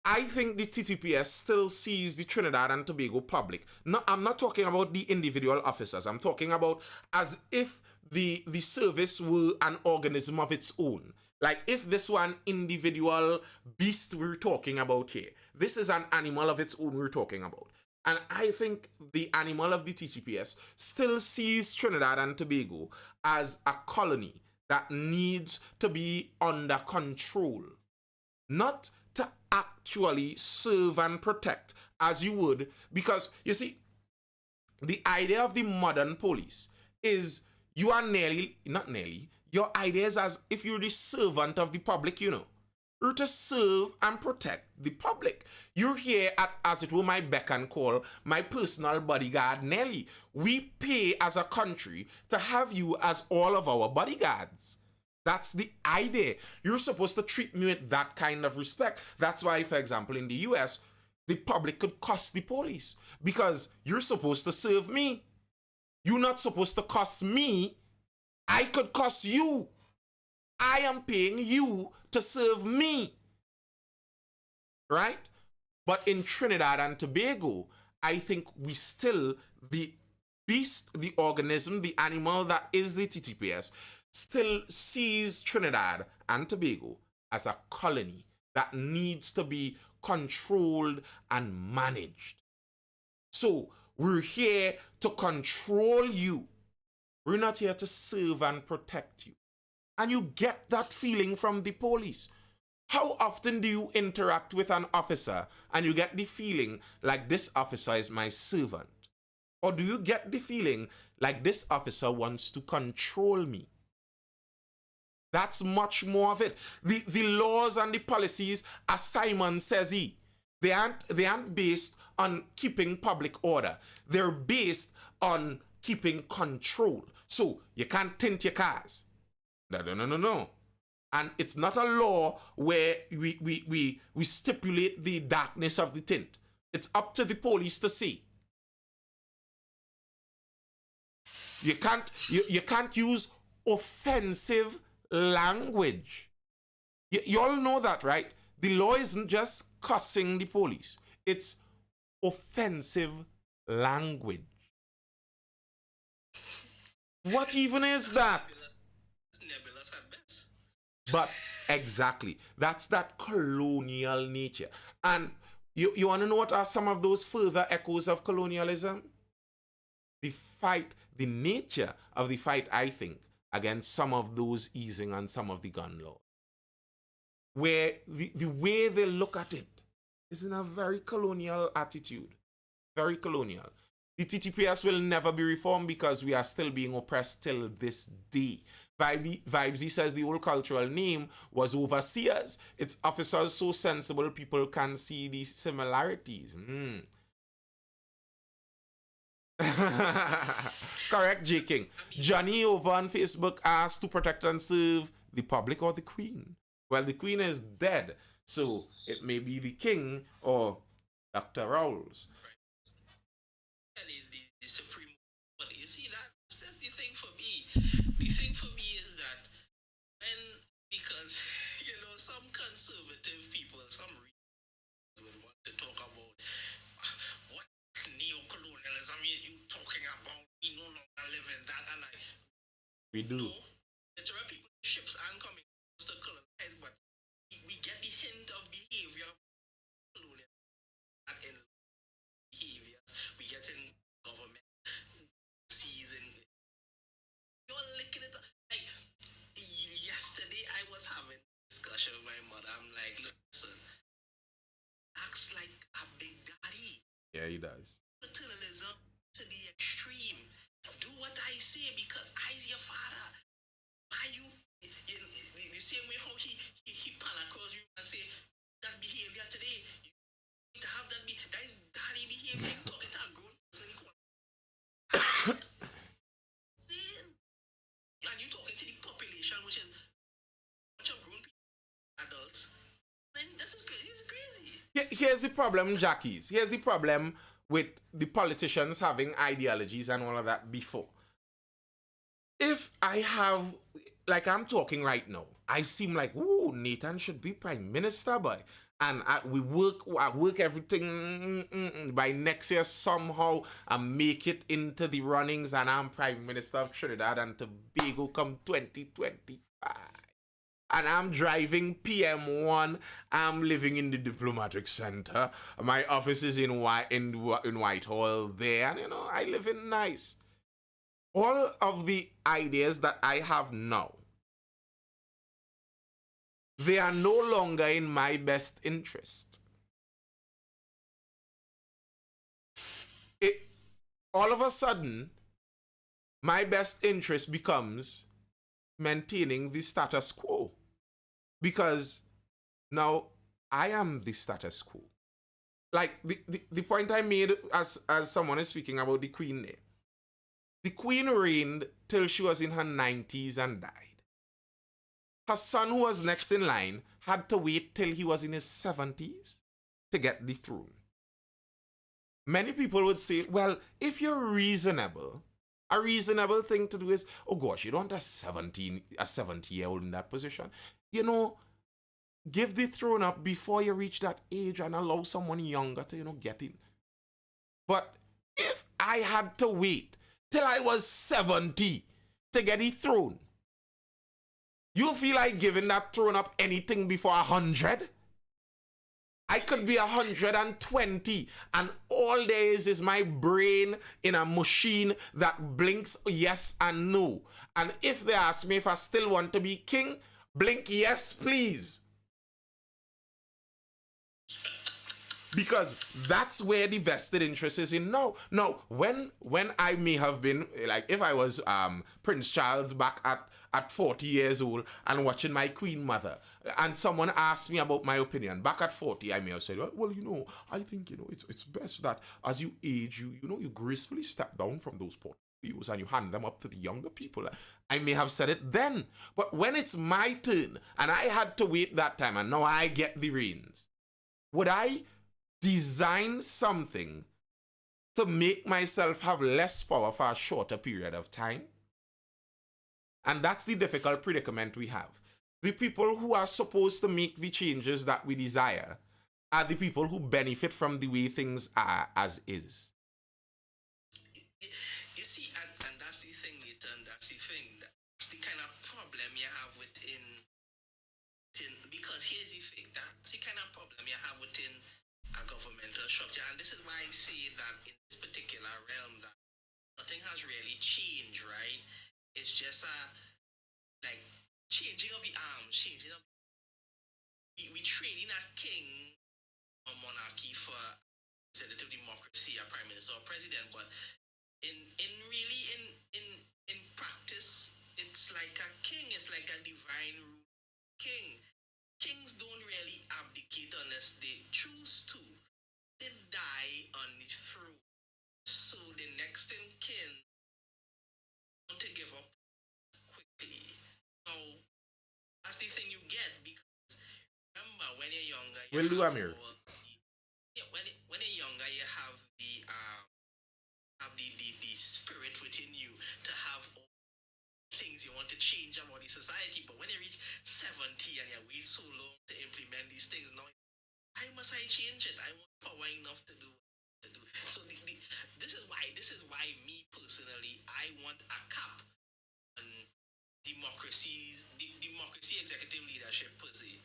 I think the TTPS still sees the Trinidad and Tobago public. No, I'm not talking about the individual officers. I'm talking about as if the service were an organism of its own. Like if this one individual beast we're talking about here, this is an animal of its own we're talking about. And I think the animal of the TTPS still sees Trinidad and Tobago as a colony that needs to be under control. Not to actually serve and protect as you would. Because, you see, the idea of the modern police is you are your idea is as if you're the servant of the public, you know. You're to serve and protect the public. You're here at, as it were, my beck and call, my personal bodyguard, Nelly. We pay as a country to have you as all of our bodyguards. That's the idea. You're supposed to treat me with that kind of respect. That's why, for example, in the US, the public could cuss the police because you're supposed to serve me. You're not supposed to cuss me. I could cuss you. I am paying you to serve me. Right? But in Trinidad and Tobago, I think we still, the beast, the organism, the animal that is the TTPS, still sees Trinidad and Tobago as a colony that needs to be controlled and managed. So we're here to control you. We're not here to serve and protect you. And you get that feeling from the police. How often do you interact with an officer and you get the feeling like this officer is my servant? Or do you get the feeling like this officer wants to control me? That's much more of it. The laws and the policies, as Simon says, they aren't based on keeping public order. They're based on keeping control. So you can't tint your cars. No. And it's not a law where we stipulate the darkness of the tint. It's up to the police to see. You can't use offensive language. You all know that, right? The law isn't just cussing the police. It's offensive language. What even is that? It's nebulous at best. But exactly, that's that colonial nature. And you want to know what are some of those further echoes of colonialism? The nature of the fight, I think, against some of those easing on some of the gun laws, where the way they look at it is in a very colonial attitude. Very colonial. The TTPS will never be reformed because we are still being oppressed till this day. Vibesy says the old cultural name was overseers. Its officers so sensible people can see the similarities. Correct, J. King. Johnny over on Facebook asked to protect and serve the public or the queen. Well, the queen is dead, so it may be the king or Dr. Rawls. The supreme, but you see that's the thing for me. The thing for me is that because some conservative people, some would want to talk about what neo-colonialism is you talking about. We no longer live in that, and we do. Literally, people, ships aren't coming to colonize, but we get the hint of behavior of colonial and in behaviors. We get in government season. You're licking it up. Like yesterday, I was having a discussion with my mother. I'm like, listen, acts like a big daddy. Yeah, he does. Paternalism to the extreme. Do what I say because I's your father. Why you the same way how he pan across you and say that behavior today, you need to have that that is daddy behavior. You talking to a grown person. Same. And you talking to the population, which is a bunch of grown people, adults. Then this is crazy. It's crazy. Here's the problem, Jackies. Here's the problem with the politicians having ideologies and all of that before. If I have, like I'm talking right now, I seem like, ooh, Nathan should be prime minister, boy. And I work everything by next year somehow and make it into the runnings and I'm prime minister of Trinidad and Tobago come 2025. And I'm driving PM1. I'm living in the diplomatic center. My office is in Whitehall there. And, I live in nice. All of the ideas that I have now, they are no longer in my best interest. All of a sudden, my best interest becomes maintaining the status quo. Because now I am the status quo. Like the point I made as someone is speaking about the Queen there. The Queen reigned till she was in her 90s and died. Her son, who was next in line, had to wait till he was in his 70s to get the throne. Many people would say, well, if you're reasonable, a reasonable thing to do is, oh gosh, you don't want a 70-year-old in that position. Give the throne up before you reach that age and allow someone younger to, get in. But if I had to wait till I was 70 to get the throne, you feel like giving that throne up anything before 100? I could be 120 and all there is my brain in a machine that blinks yes and no. And if they ask me if I still want to be king, blink yes, please. Because that's where the vested interest is in now. Now, when I may have been, like if I was Prince Charles back at 40 years old and watching my queen mother, and someone asked me about my opinion back at 40, I may have said, well, I think, it's best that as you age, you gracefully step down from those portfolios and you hand them up to the younger people. I may have said it then, but when it's my turn and I had to wait that time and now I get the reins, would I design something to make myself have less power for a shorter period of time? And that's the difficult predicament we have. The people who are supposed to make the changes that we desire are the people who benefit from the way things are as is. You see, and that's the thing, Nathan, that's the thing. That's the kind of problem you have within because here's the thing, that's the kind of problem you have within a governmental structure. And this is why I say that in this particular realm that nothing has really changed, right? It's just like changing of the arms, changing of we trading a king or monarchy for representative democracy, a prime minister or president, but in practice, it's like a king, it's like a divine king. Kings don't really abdicate unless they choose to. They die on the throne. So the next in kin want to give up quickly. Now, that's the thing you get, because remember when you're younger, We'll do a mirror. When you're younger, you have the spirit within you to have all things you want to change about the society. But when you reach 70 and you wait so long to implement these things, now why must I change it? I want power enough to do. So this is why me personally, I want a cap on democracy executive leadership per se.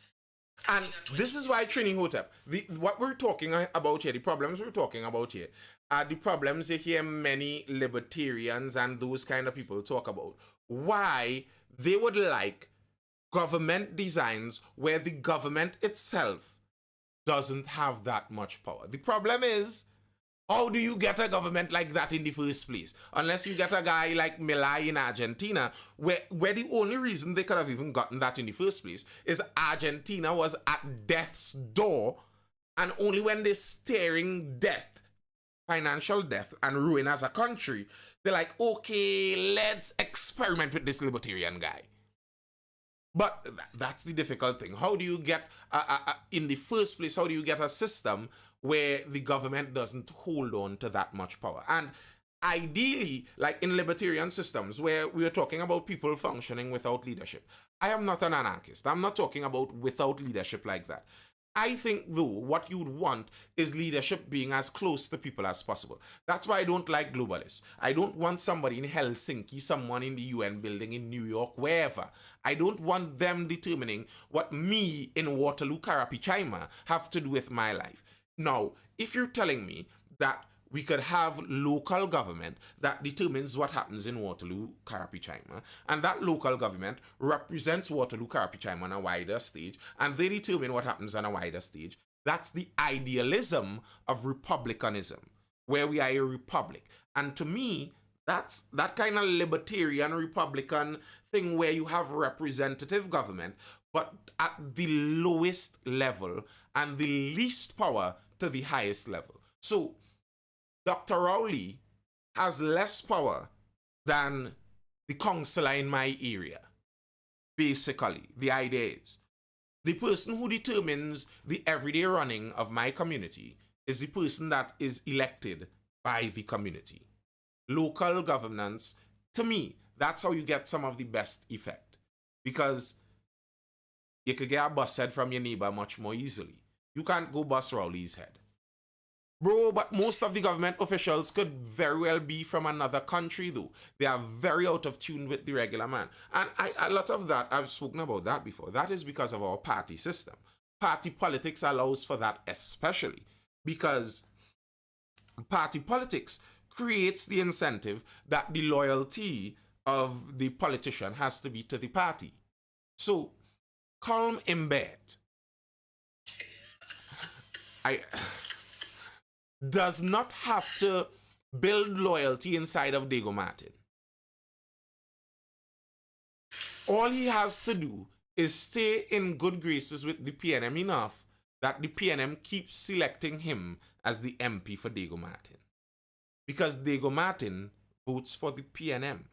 And this is why Training Hotep, what we're talking about here, the problems we're talking about here, are the problems you hear many libertarians and those kind of people talk about. Why they would like government designs where the government itself doesn't have that much power. The problem is, how do you get a government like that in the first place? Unless you get a guy like Milei in Argentina, where the only reason they could have even gotten that in the first place is Argentina was at death's door, and only when they're staring death, financial death, and ruin as a country, they're like, okay, let's experiment with this libertarian guy. But that's the difficult thing. How do you get, in the first place, how do you get a system where the government doesn't hold on to that much power? And ideally, like in libertarian systems where we are talking about people functioning without leadership, I am not an anarchist. I'm not talking about without leadership like that. I think, though, what you would want is leadership being as close to people as possible. That's why I don't like globalists. I don't want somebody in Helsinki, someone in the UN building in New York, wherever. I don't want them determining what me in Waterloo, Karapichaima have to do with my life. Now, if you're telling me that we could have local government that determines what happens in Waterloo, Karapichaima, and that local government represents Waterloo, Karapichaima on a wider stage, and they determine what happens on a wider stage, that's the idealism of republicanism, where we are a republic. And to me, that's that kind of libertarian Republican thing where you have representative government, but at the lowest level and the least power to the highest level. So Dr. Rowley has less power than the councillor in my area. Basically, the idea is the person who determines the everyday running of my community is the person that is elected by the community. Local governance, to me, that's how you get some of the best effect. Because you could get a bus head from your neighbor much more easily. You can't go bust Rowley's head. Bro, but most of the government officials could very well be from another country, though. They are very out of tune with the regular man. And a lot of that, I've spoken about that before. That is because of our party system. Party politics allows for that especially because party politics creates the incentive that the loyalty of the politician has to be to the party. So, calm in bed. Does not have to build loyalty inside of Diego Martin. All he has to do is stay in good graces with the PNM enough that the PNM keeps selecting him as the MP for Diego Martin. Because Diego Martin votes for the PNM.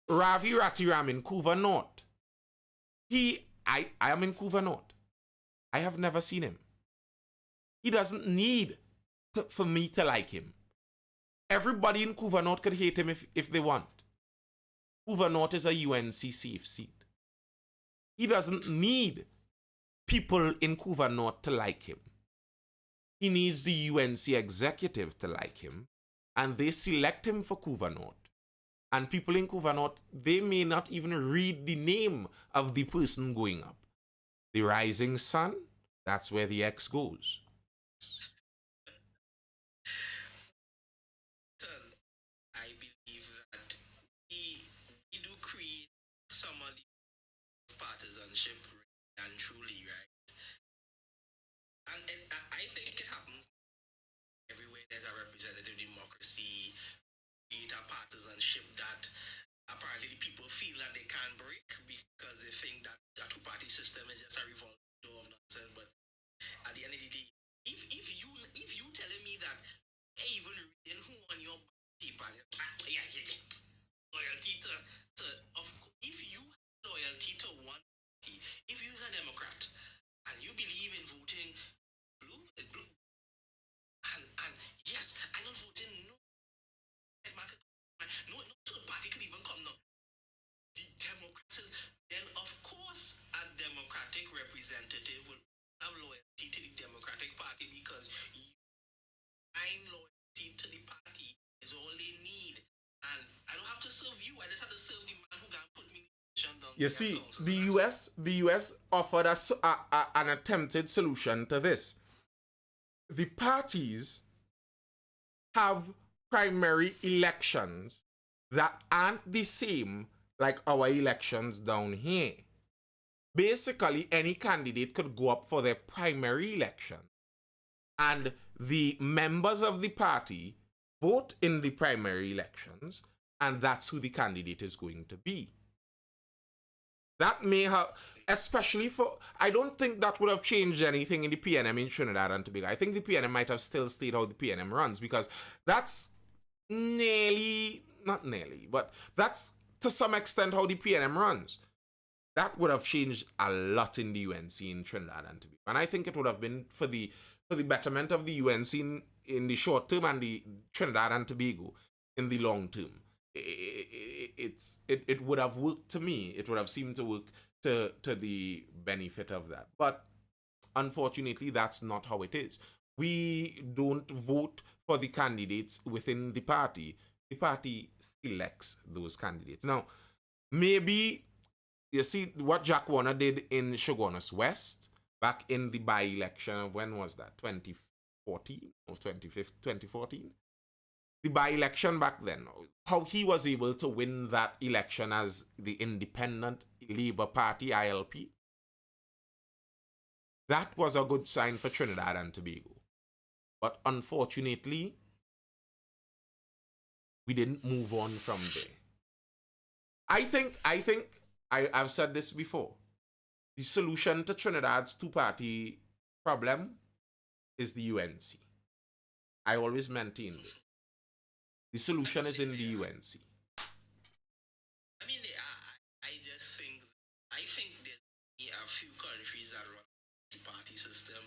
Ravi Ratiram in Couva North. I am in Couva North. I have never seen him. He doesn't need for me to like him. Everybody in Couva North could hate him if they want. Couva North is a UNC safe seat. He doesn't need people in Couva North to like him. He needs the UNC executive to like him, and they select him for Couva North. And people in Couva North, they may not even read the name of the person going up. The rising sun, that's where the X goes. I believe that we do create some of the partisanship and truly, right? And I think it happens everywhere there's a representative democracy, create a partisanship that apparently the people feel that they can't break because they think that a two-party system is just a revolving door of nonsense. But at the end of the day, if you telling me that even reading who on your paper, loyalty to if you have loyalty to one party, if you're a Democrat and you believe in voting blue, and yes, I don't vote in no third party could even come now. The Democrats, then of course a Democratic representative will have loyalty to the Democratic Party because find loyalty to the party is all they need. And I don't have to serve you. I just have to serve the man who can put me in down. You see, the US offered us an attempted solution to this. The parties have primary elections that aren't the same like our elections down here. Basically, any candidate could go up for their primary election, and the members of the party vote in the primary elections, and that's who the candidate is going to be. That may have, especially for, I don't think that would have changed anything in the PNM in Trinidad and Tobago. I think the PNM might have still stayed how the PNM runs, because that's not nearly, but that's to some extent how the PNM runs. That would have changed a lot in the UNC in Trinidad and Tobago. And I think it would have been for the betterment of the UNC in the short term and the Trinidad and Tobago in the long term. It would have worked to me. It would have seemed to work to the benefit of that. But unfortunately, that's not how it is. We don't vote for the candidates within the party. The party selects those candidates. Now, maybe, you see what Jack Warner did in Shogunus West back in the by-election of, when was that? 2014 or 2014? The by-election back then, how he was able to win that election as the Independent Labour Party, ILP. That was a good sign for Trinidad and Tobago. But unfortunately, we didn't move on from there. I've said this before. The solution to Trinidad's two-party problem is the UNC. I always maintain this. The solution is in the UNC. I mean, I just think, there's a few countries that run the party system,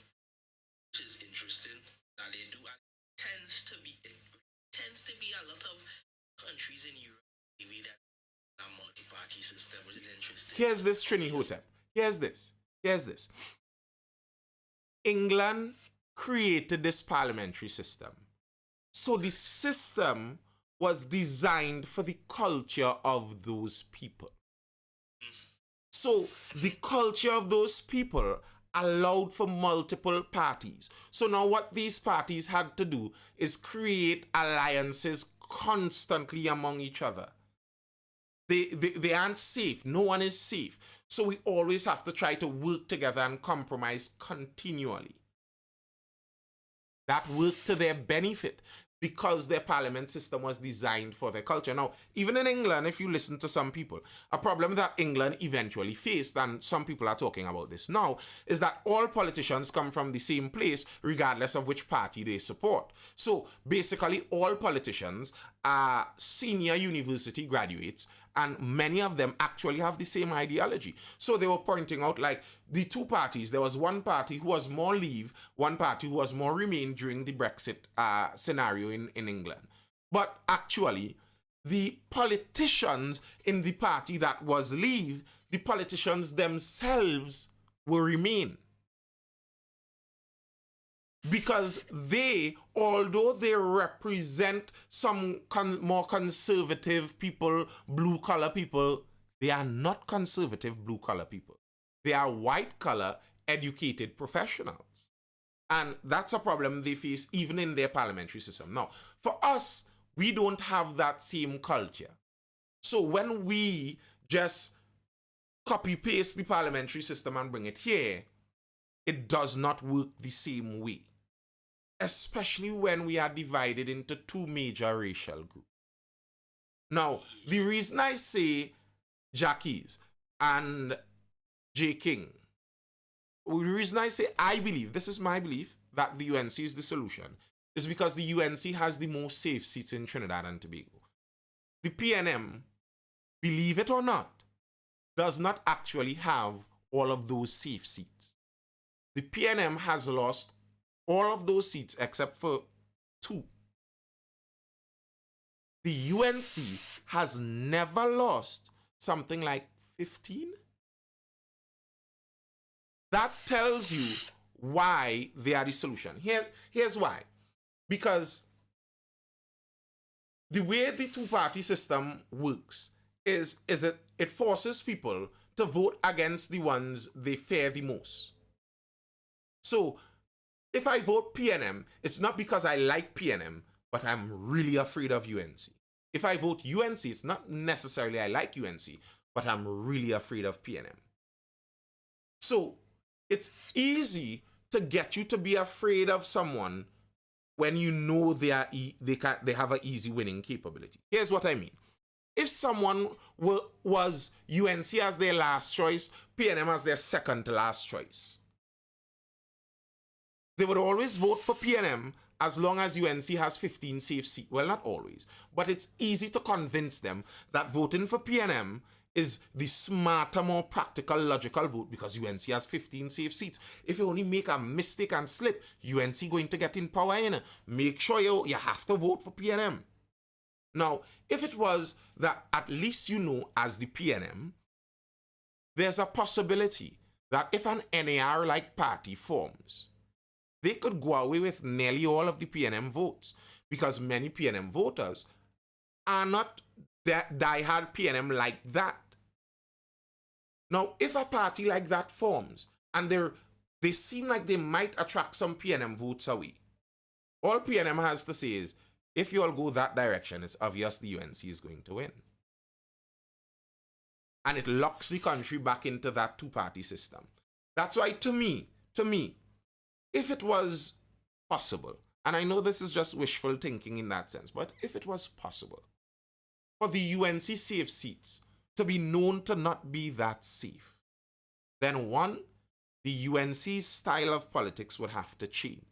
which is interesting that they do. And it tends to be a lot of countries in Europe that a multi-party system, which is interesting. Here's this, Trini Hotep. Here's this. England created this parliamentary system. So the system was designed for the culture of those people. So the culture of those people allowed for multiple parties. So now what these parties had to do is create alliances constantly among each other. They aren't safe. No one is safe. So we always have to try to work together and compromise continually. That worked to their benefit. because their parliament system was designed for their culture. Now, even in England, if you listen to some people, a problem that England eventually faced, and some people are talking about this now, is that all politicians come from the same place, regardless of which party they support. So basically, all politicians are senior university graduates, and many of them actually have the same ideology. So they were pointing out, like, the two parties, there was one party who was more Leave, one party who was more Remain during the Brexit scenario in England. But actually, the politicians in the party that was Leave, the politicians themselves were Remain. Because they, although they represent some more conservative people, blue-collar people, they are not conservative blue-collar people. They are white-collar, educated professionals. And that's a problem they face even in their parliamentary system. Now, for us, we don't have that same culture. So when we just copy-paste the parliamentary system and bring it here, it does not work the same way. Especially when we are divided into two major racial groups. Now, the reason I say Jackies and J. King, the reason I say I believe, this is my belief, that the UNC is the solution, is because the UNC has the most safe seats in Trinidad and Tobago. The PNM, believe it or not, does not actually have all of those safe seats. The PNM has lost all of those seats except for 2. The UNC has never lost something like 15. That tells you why they are the solution. Here's why. Because the way the two-party system works is it forces people to vote against the ones they fear the most. So, if I vote PNM, it's not because I like PNM, but I'm really afraid of UNC. If I vote UNC, it's not necessarily I like UNC, but I'm really afraid of PNM. So it's easy to get you to be afraid of someone when you know they have an easy winning capability. Here's what I mean. If someone was UNC as their last choice, PNM as their second to last choice, they would always vote for PNM as long as UNC has 15 safe seats. Well, not always, but it's easy to convince them that voting for PNM is the smarter, more practical, logical vote because UNC has 15 safe seats. If you only make a mistake and slip, UNC going to get in power. Make sure you have to vote for PNM. Now, if it was that at least you know as the PNM, there's a possibility that if an NAR-like party forms, they could go away with nearly all of the PNM votes because many PNM voters are not diehard PNM like that. Now, if a party like that forms and they seem like they might attract some PNM votes away, all PNM has to say is, if you all go that direction, it's obvious the UNC is going to win. And it locks the country back into that two-party system. That's why, to me, if it was possible, and I know this is just wishful thinking in that sense, but if it was possible for the UNC safe seats to be known to not be that safe, then one, the UNC's style of politics would have to change.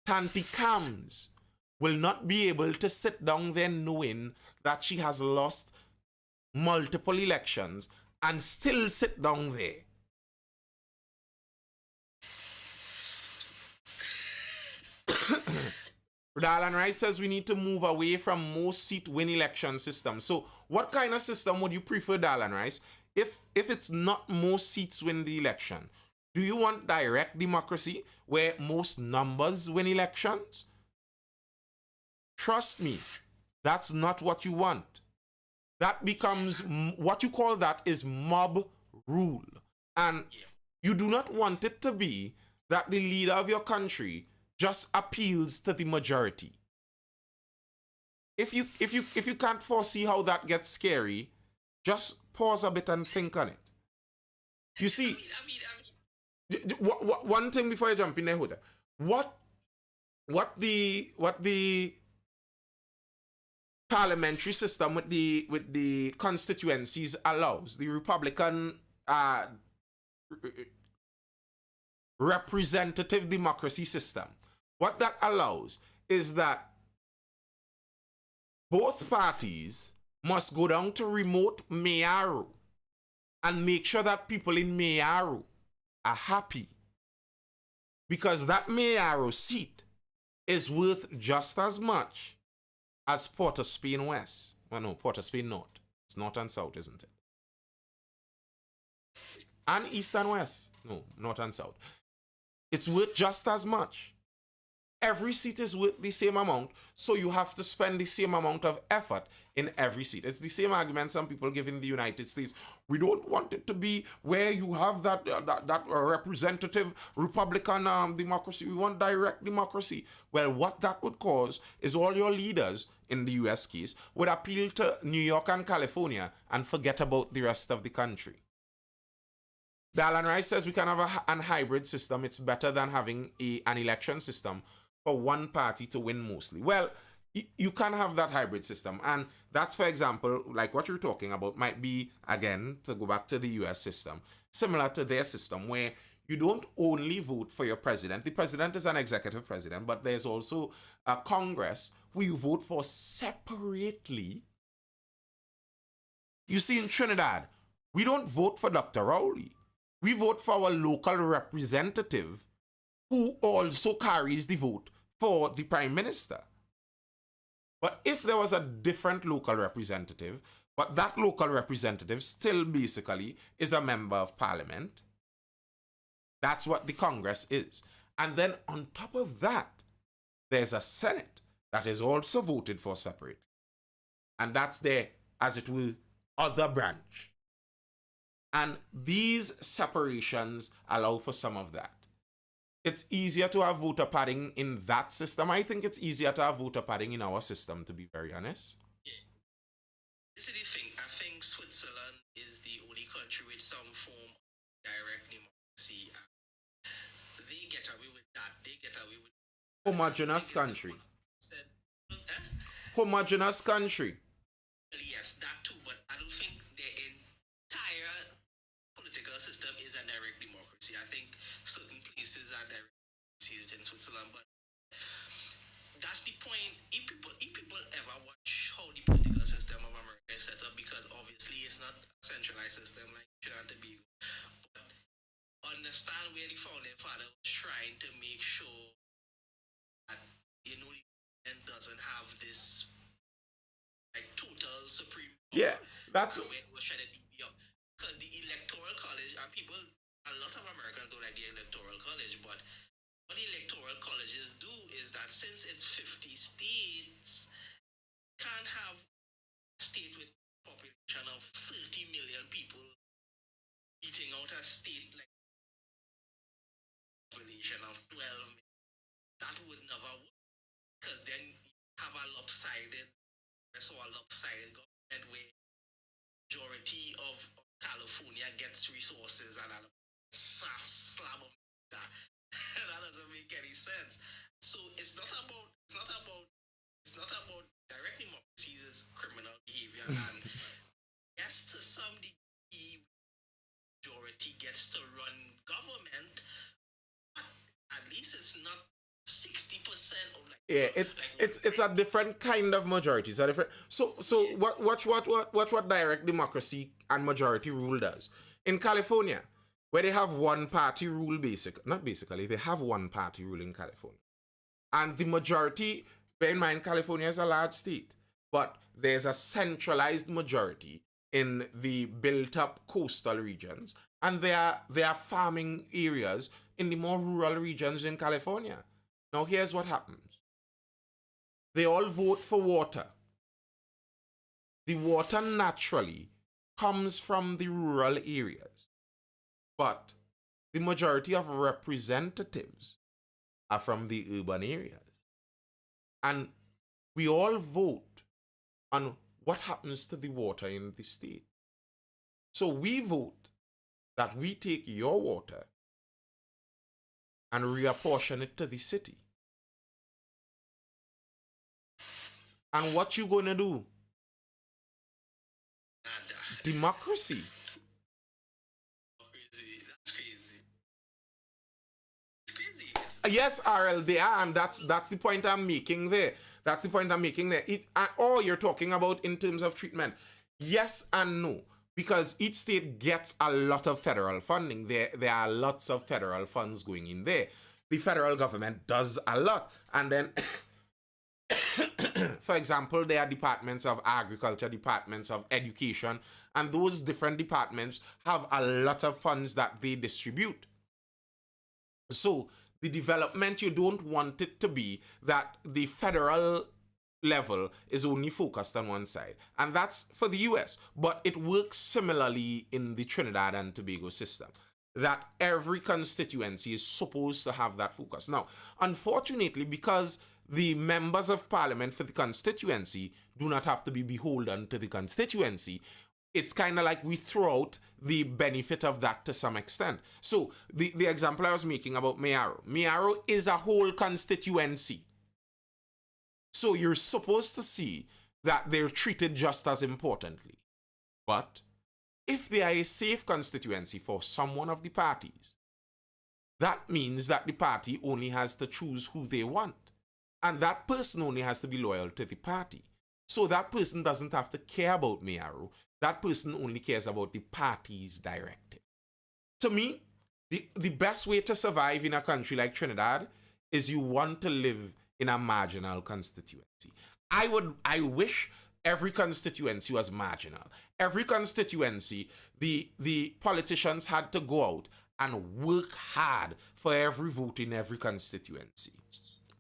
Tanti Cams will not be able to sit down there knowing that she has lost multiple elections and still sit down there. Darlan Rice says we need to move away from most seat win election system. So what kind of system would you prefer, Darlan Rice? If it's not most seats win the election, do you want direct democracy where most numbers win elections? Trust me, that's not what you want. That becomes, what you call that is mob rule. And you do not want it to be that the leader of your country just appeals to the majority. If you can't foresee how that gets scary, just pause a bit and think on it. You see, one thing before I jump in there, Huda, what what the parliamentary system with the constituencies allows, the Republican representative democracy system, what that allows is that both parties must go down to remote Mayaro and make sure that people in Mayaro are happy, because that Mayaro seat is worth just as much as Port of Spain West. Well, no, Port of Spain North. It's North and South, isn't it? And East and West. No, North and South. It's worth just as much. Every seat is worth the same amount, so you have to spend the same amount of effort in every seat. It's the same argument some people give in the United States. We don't want it to be where you have that representative Republican democracy. We want direct democracy. Well, what that would cause is all your leaders, in the US case, would appeal to New York and California and forget about the rest of the country. Dallin Rice says we can have an hybrid system. It's better than having an election system for one party to win mostly. Well, you can have that hybrid system. And that's, for example, like what you're talking about might be, again, to go back to the US system, similar to their system, where you don't only vote for your president. The president is an executive president, but there's also a Congress who you vote for separately. You see, in Trinidad, we don't vote for Dr. Rowley. We vote for our local representative who also carries the vote for the prime minister. But if there was a different local representative, but that local representative still basically is a member of parliament, that's what the Congress is. And then on top of that, there's a Senate that is also voted for separate. And that's their, as it will, other branch. And these separations allow for some of that. It's easier to have voter padding in that system. I think it's easier to have voter padding in our system, to be very honest. Yeah. This is the thing. I think Switzerland is the only country with some form of direct democracy. They get away with that. They get away with that. Homogeneous country. Said, Homogeneous country. Yes, that too. But I don't think the entire political system is a direct democracy. I think certain places are direct democracy in Switzerland, but that's the point. If people ever watch how the political system of America is set up, because obviously it's not a centralized system like Trinidad and Tobago, but understand where the founding father was trying to make sure that the government doesn't have this like total supreme power. Yeah, that's where it was trying to divvy up. Because the electoral college, and people, a lot of Americans don't like the electoral college, but what the electoral colleges do is that since it's 50 states, can't have a state with a population of 30 million people beating out a state like population of 12 million. That would never work, because then you have a lopsided, so a lopsided government where majority of California gets resources and a slab of that. That doesn't make any sense. So it's not about direct democracy. It's criminal behavior, and yes, to some degree, majority gets to run government, but at least it's not 60% of like, yeah, it's a different kind of majority. It's a different. So yeah. Watch what direct democracy and majority rule does in California, where they have one party rule. They have one party rule in California, and the majority. Bear in mind, California is a large state, but there's a centralized majority in the built-up coastal regions, and there are farming areas in the more rural regions in California. Now, here's what happens. They all vote for water. The water naturally comes from the rural areas, but the majority of representatives are from the urban areas. And we all vote on what happens to the water in the state. So we vote that we take your water and reapportion it to the city. And what you gonna do? Nada. Democracy. Crazy. That's crazy. It's crazy. Yes, RL, they are, and that's the point I'm making there. That's the point I'm making there. Or you're talking about in terms of treatment. Yes and no, because each state gets a lot of federal funding. There are lots of federal funds going in there. The federal government does a lot, and then for example, there are departments of agriculture, departments of education, and those different departments have a lot of funds that they distribute. So the development, you don't want it to be that the federal level is only focused on one side. And that's for the US. But it works similarly in the Trinidad and Tobago system, that every constituency is supposed to have that focus. Now, unfortunately, because the members of parliament for the constituency do not have to be beholden to the constituency, it's kind of like we throw out the benefit of that to some extent. So the example I was making about Mayaro is a whole constituency. So you're supposed to see that they're treated just as importantly. But if they are a safe constituency for someone of the parties, that means that the party only has to choose who they want. And that person only has to be loyal to the party. So that person doesn't have to care about Mayaro. That person only cares about the party's directive. To me, the best way to survive in a country like Trinidad is you want to live in a marginal constituency. I wish every constituency was marginal. Every constituency, the politicians had to go out and work hard for every vote in every constituency.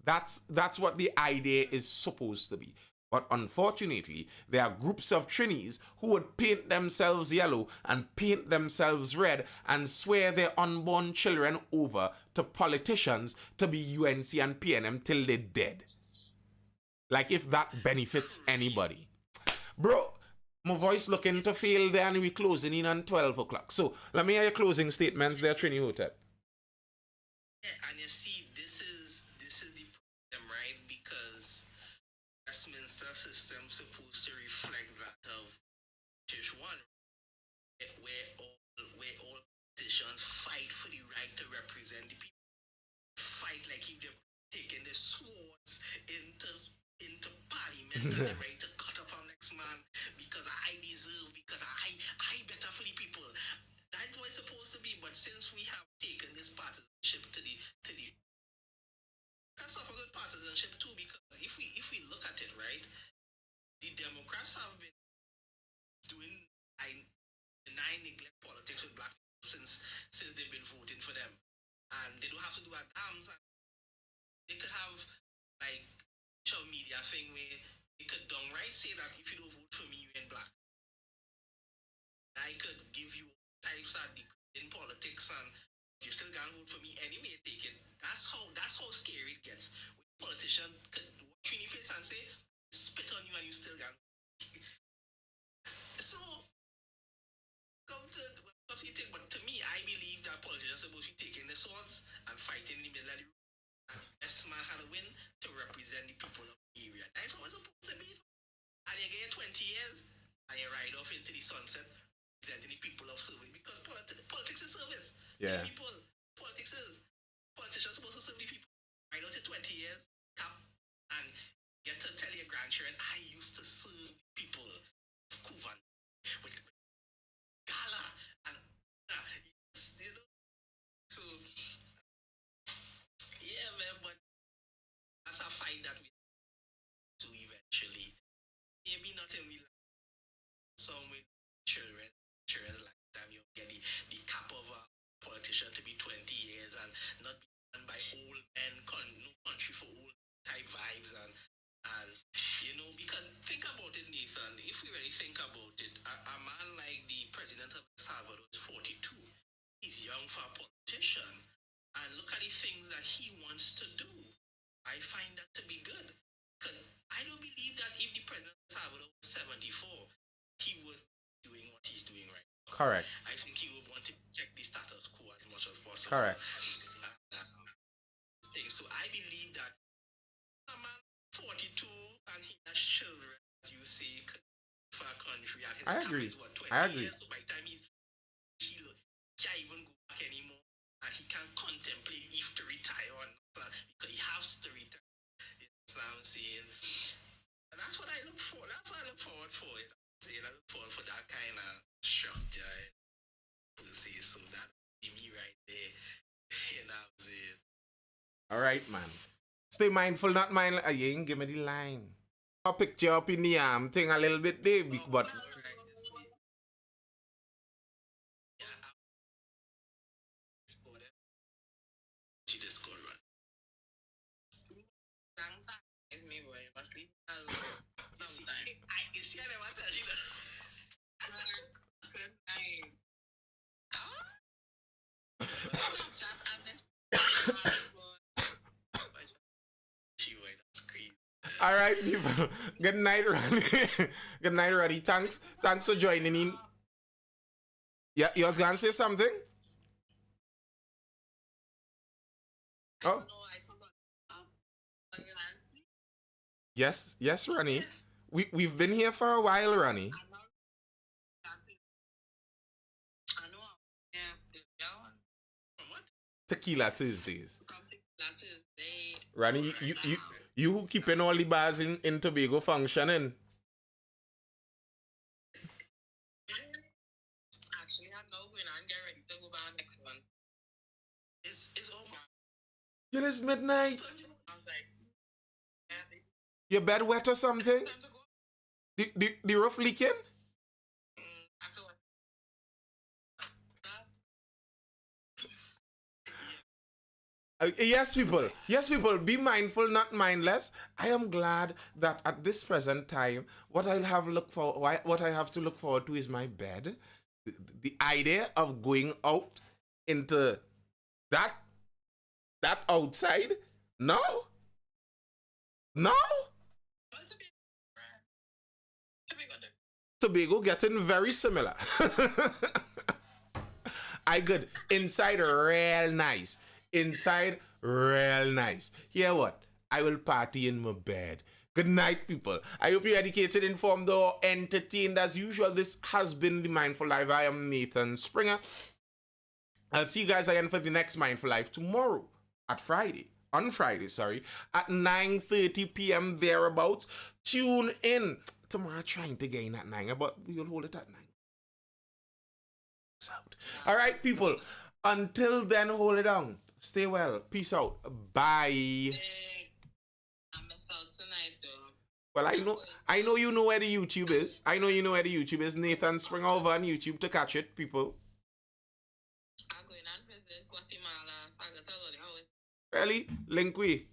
That's what the idea is supposed to be. But unfortunately, there are groups of Trinis who would paint themselves yellow and paint themselves red and swear their unborn children over to politicians to be UNC and PNM till they're dead. Like if that benefits anybody. Bro, my voice looking to fail there and we closing in on 12 o'clock. So let me hear your closing statements there, Trini Hotep. Yeah, and you see, this is the problem, right? Because Westminster system supposed to reflect that of British one, where all politicians fight for the right to represent the people. Fight like if they're taking their swords into parliament and they're ready to cut up our next man because I deserve, because I better for the people. That's what it's supposed to be. But since we have taken this partisanship to the that's not a good partisanship too, because if we look at it, right, the Democrats have been doing benign neglect politics with black people since they've been voting for them, and they don't have to do a damn. They could have like social media thing where they could downright say that if you don't vote for me, you ain't black. I could give you types of in politics, and you still can't vote for me anyway. Take it. That's how scary it gets. When a politician could watch you in your face and say, spit on you, and you still can't. So come to the thing. But to me, I believe that politicians are supposed to be taking the swords and fighting in the middle of the room. And best man had a win to represent the people of the area. That's how it's supposed to be. And you get 20 years and you ride off into the sunset representing the people of service, because politics is service. Yeah. The people, politicians are supposed to serve the people. Ride out in 20 years, cap, and get to tell your grandchildren, I used to serve people of Kuvan with gala and you know. So yeah, man, but that's a fight that we do eventually. Maybe not in real life. Some with children's lifetime, you get the cap of a politician to be 20 years and not be done by old men, no country for old type vibes, and you know, because think about it, Nathan, if we really think about it, a man like the president of El Salvador is 42. He's young for a politician, and look at the things that he wants to do. I find that to be good, because I don't believe that if the president of El Salvador was 74, he would be doing what he's doing right now. Correct. I think he would want to check the status quo as much as possible. Correct. So I believe that a man 42 and he has children, as you say, for a country, and his I cap agree. is what, 20 I agree. years? So by the time he can't even go back anymore, and he can't contemplate if to retire or not, because he has to retire. You know what I'm saying? And that's what I look for. That's what I look forward for. You know what I'm saying? I look forward for that kind of structure. You know, say so that be me right there. You know what I'm saying? All right, man. Stay mindful, not mind. You ain't give me the line. I'll picture up in the arm thing a little bit there, but She just scored one. You see, I never tell you that. She went, that's crazy. all right, people. Good night, Ronnie. Good night, Ronnie. Thanks for joining in. Yeah, you was gonna say something? Oh, yes, Ronnie. Yes. We've been here for a while, Ronnie. I know. Yeah. From what? Tequila Tuesdays. Tuesday. Ronnie, you who keeping all the bars in Tobago functioning. Actually, I'm now going on get ready to go back next one. It's over. It is midnight. I was like, yeah, Your bed wet or something? time to go. The roof leaking? I feel like Yes, people. Yes, people. Be mindful, not mindless. I am glad that at this present time, what I have to look forward to is my bed. The idea of going out into that outside. No, no. to be good. Tobago getting very similar. I good. Inside real nice. Inside real nice. Hear what? I will party in my bed. Good night, people. I hope you're educated, informed, or entertained as usual. This has been the Mindful Life. I am Nathan Springer. I'll see you guys again for the next Mindful Life tomorrow on Friday, at 9:30 p.m. thereabouts. Tune in. Tomorrow trying to gain at 9, but we'll hold it at 9. Out. All right, people. Until then, hold it down. Stay well. Peace out. Bye. I'm out tonight, though. Well, I know you know where the YouTube is. I know you know where the YouTube is. Nathan Spring over on YouTube to catch it, people. I'm going and visit Guatemala. I can tell you how it's Really? Link we.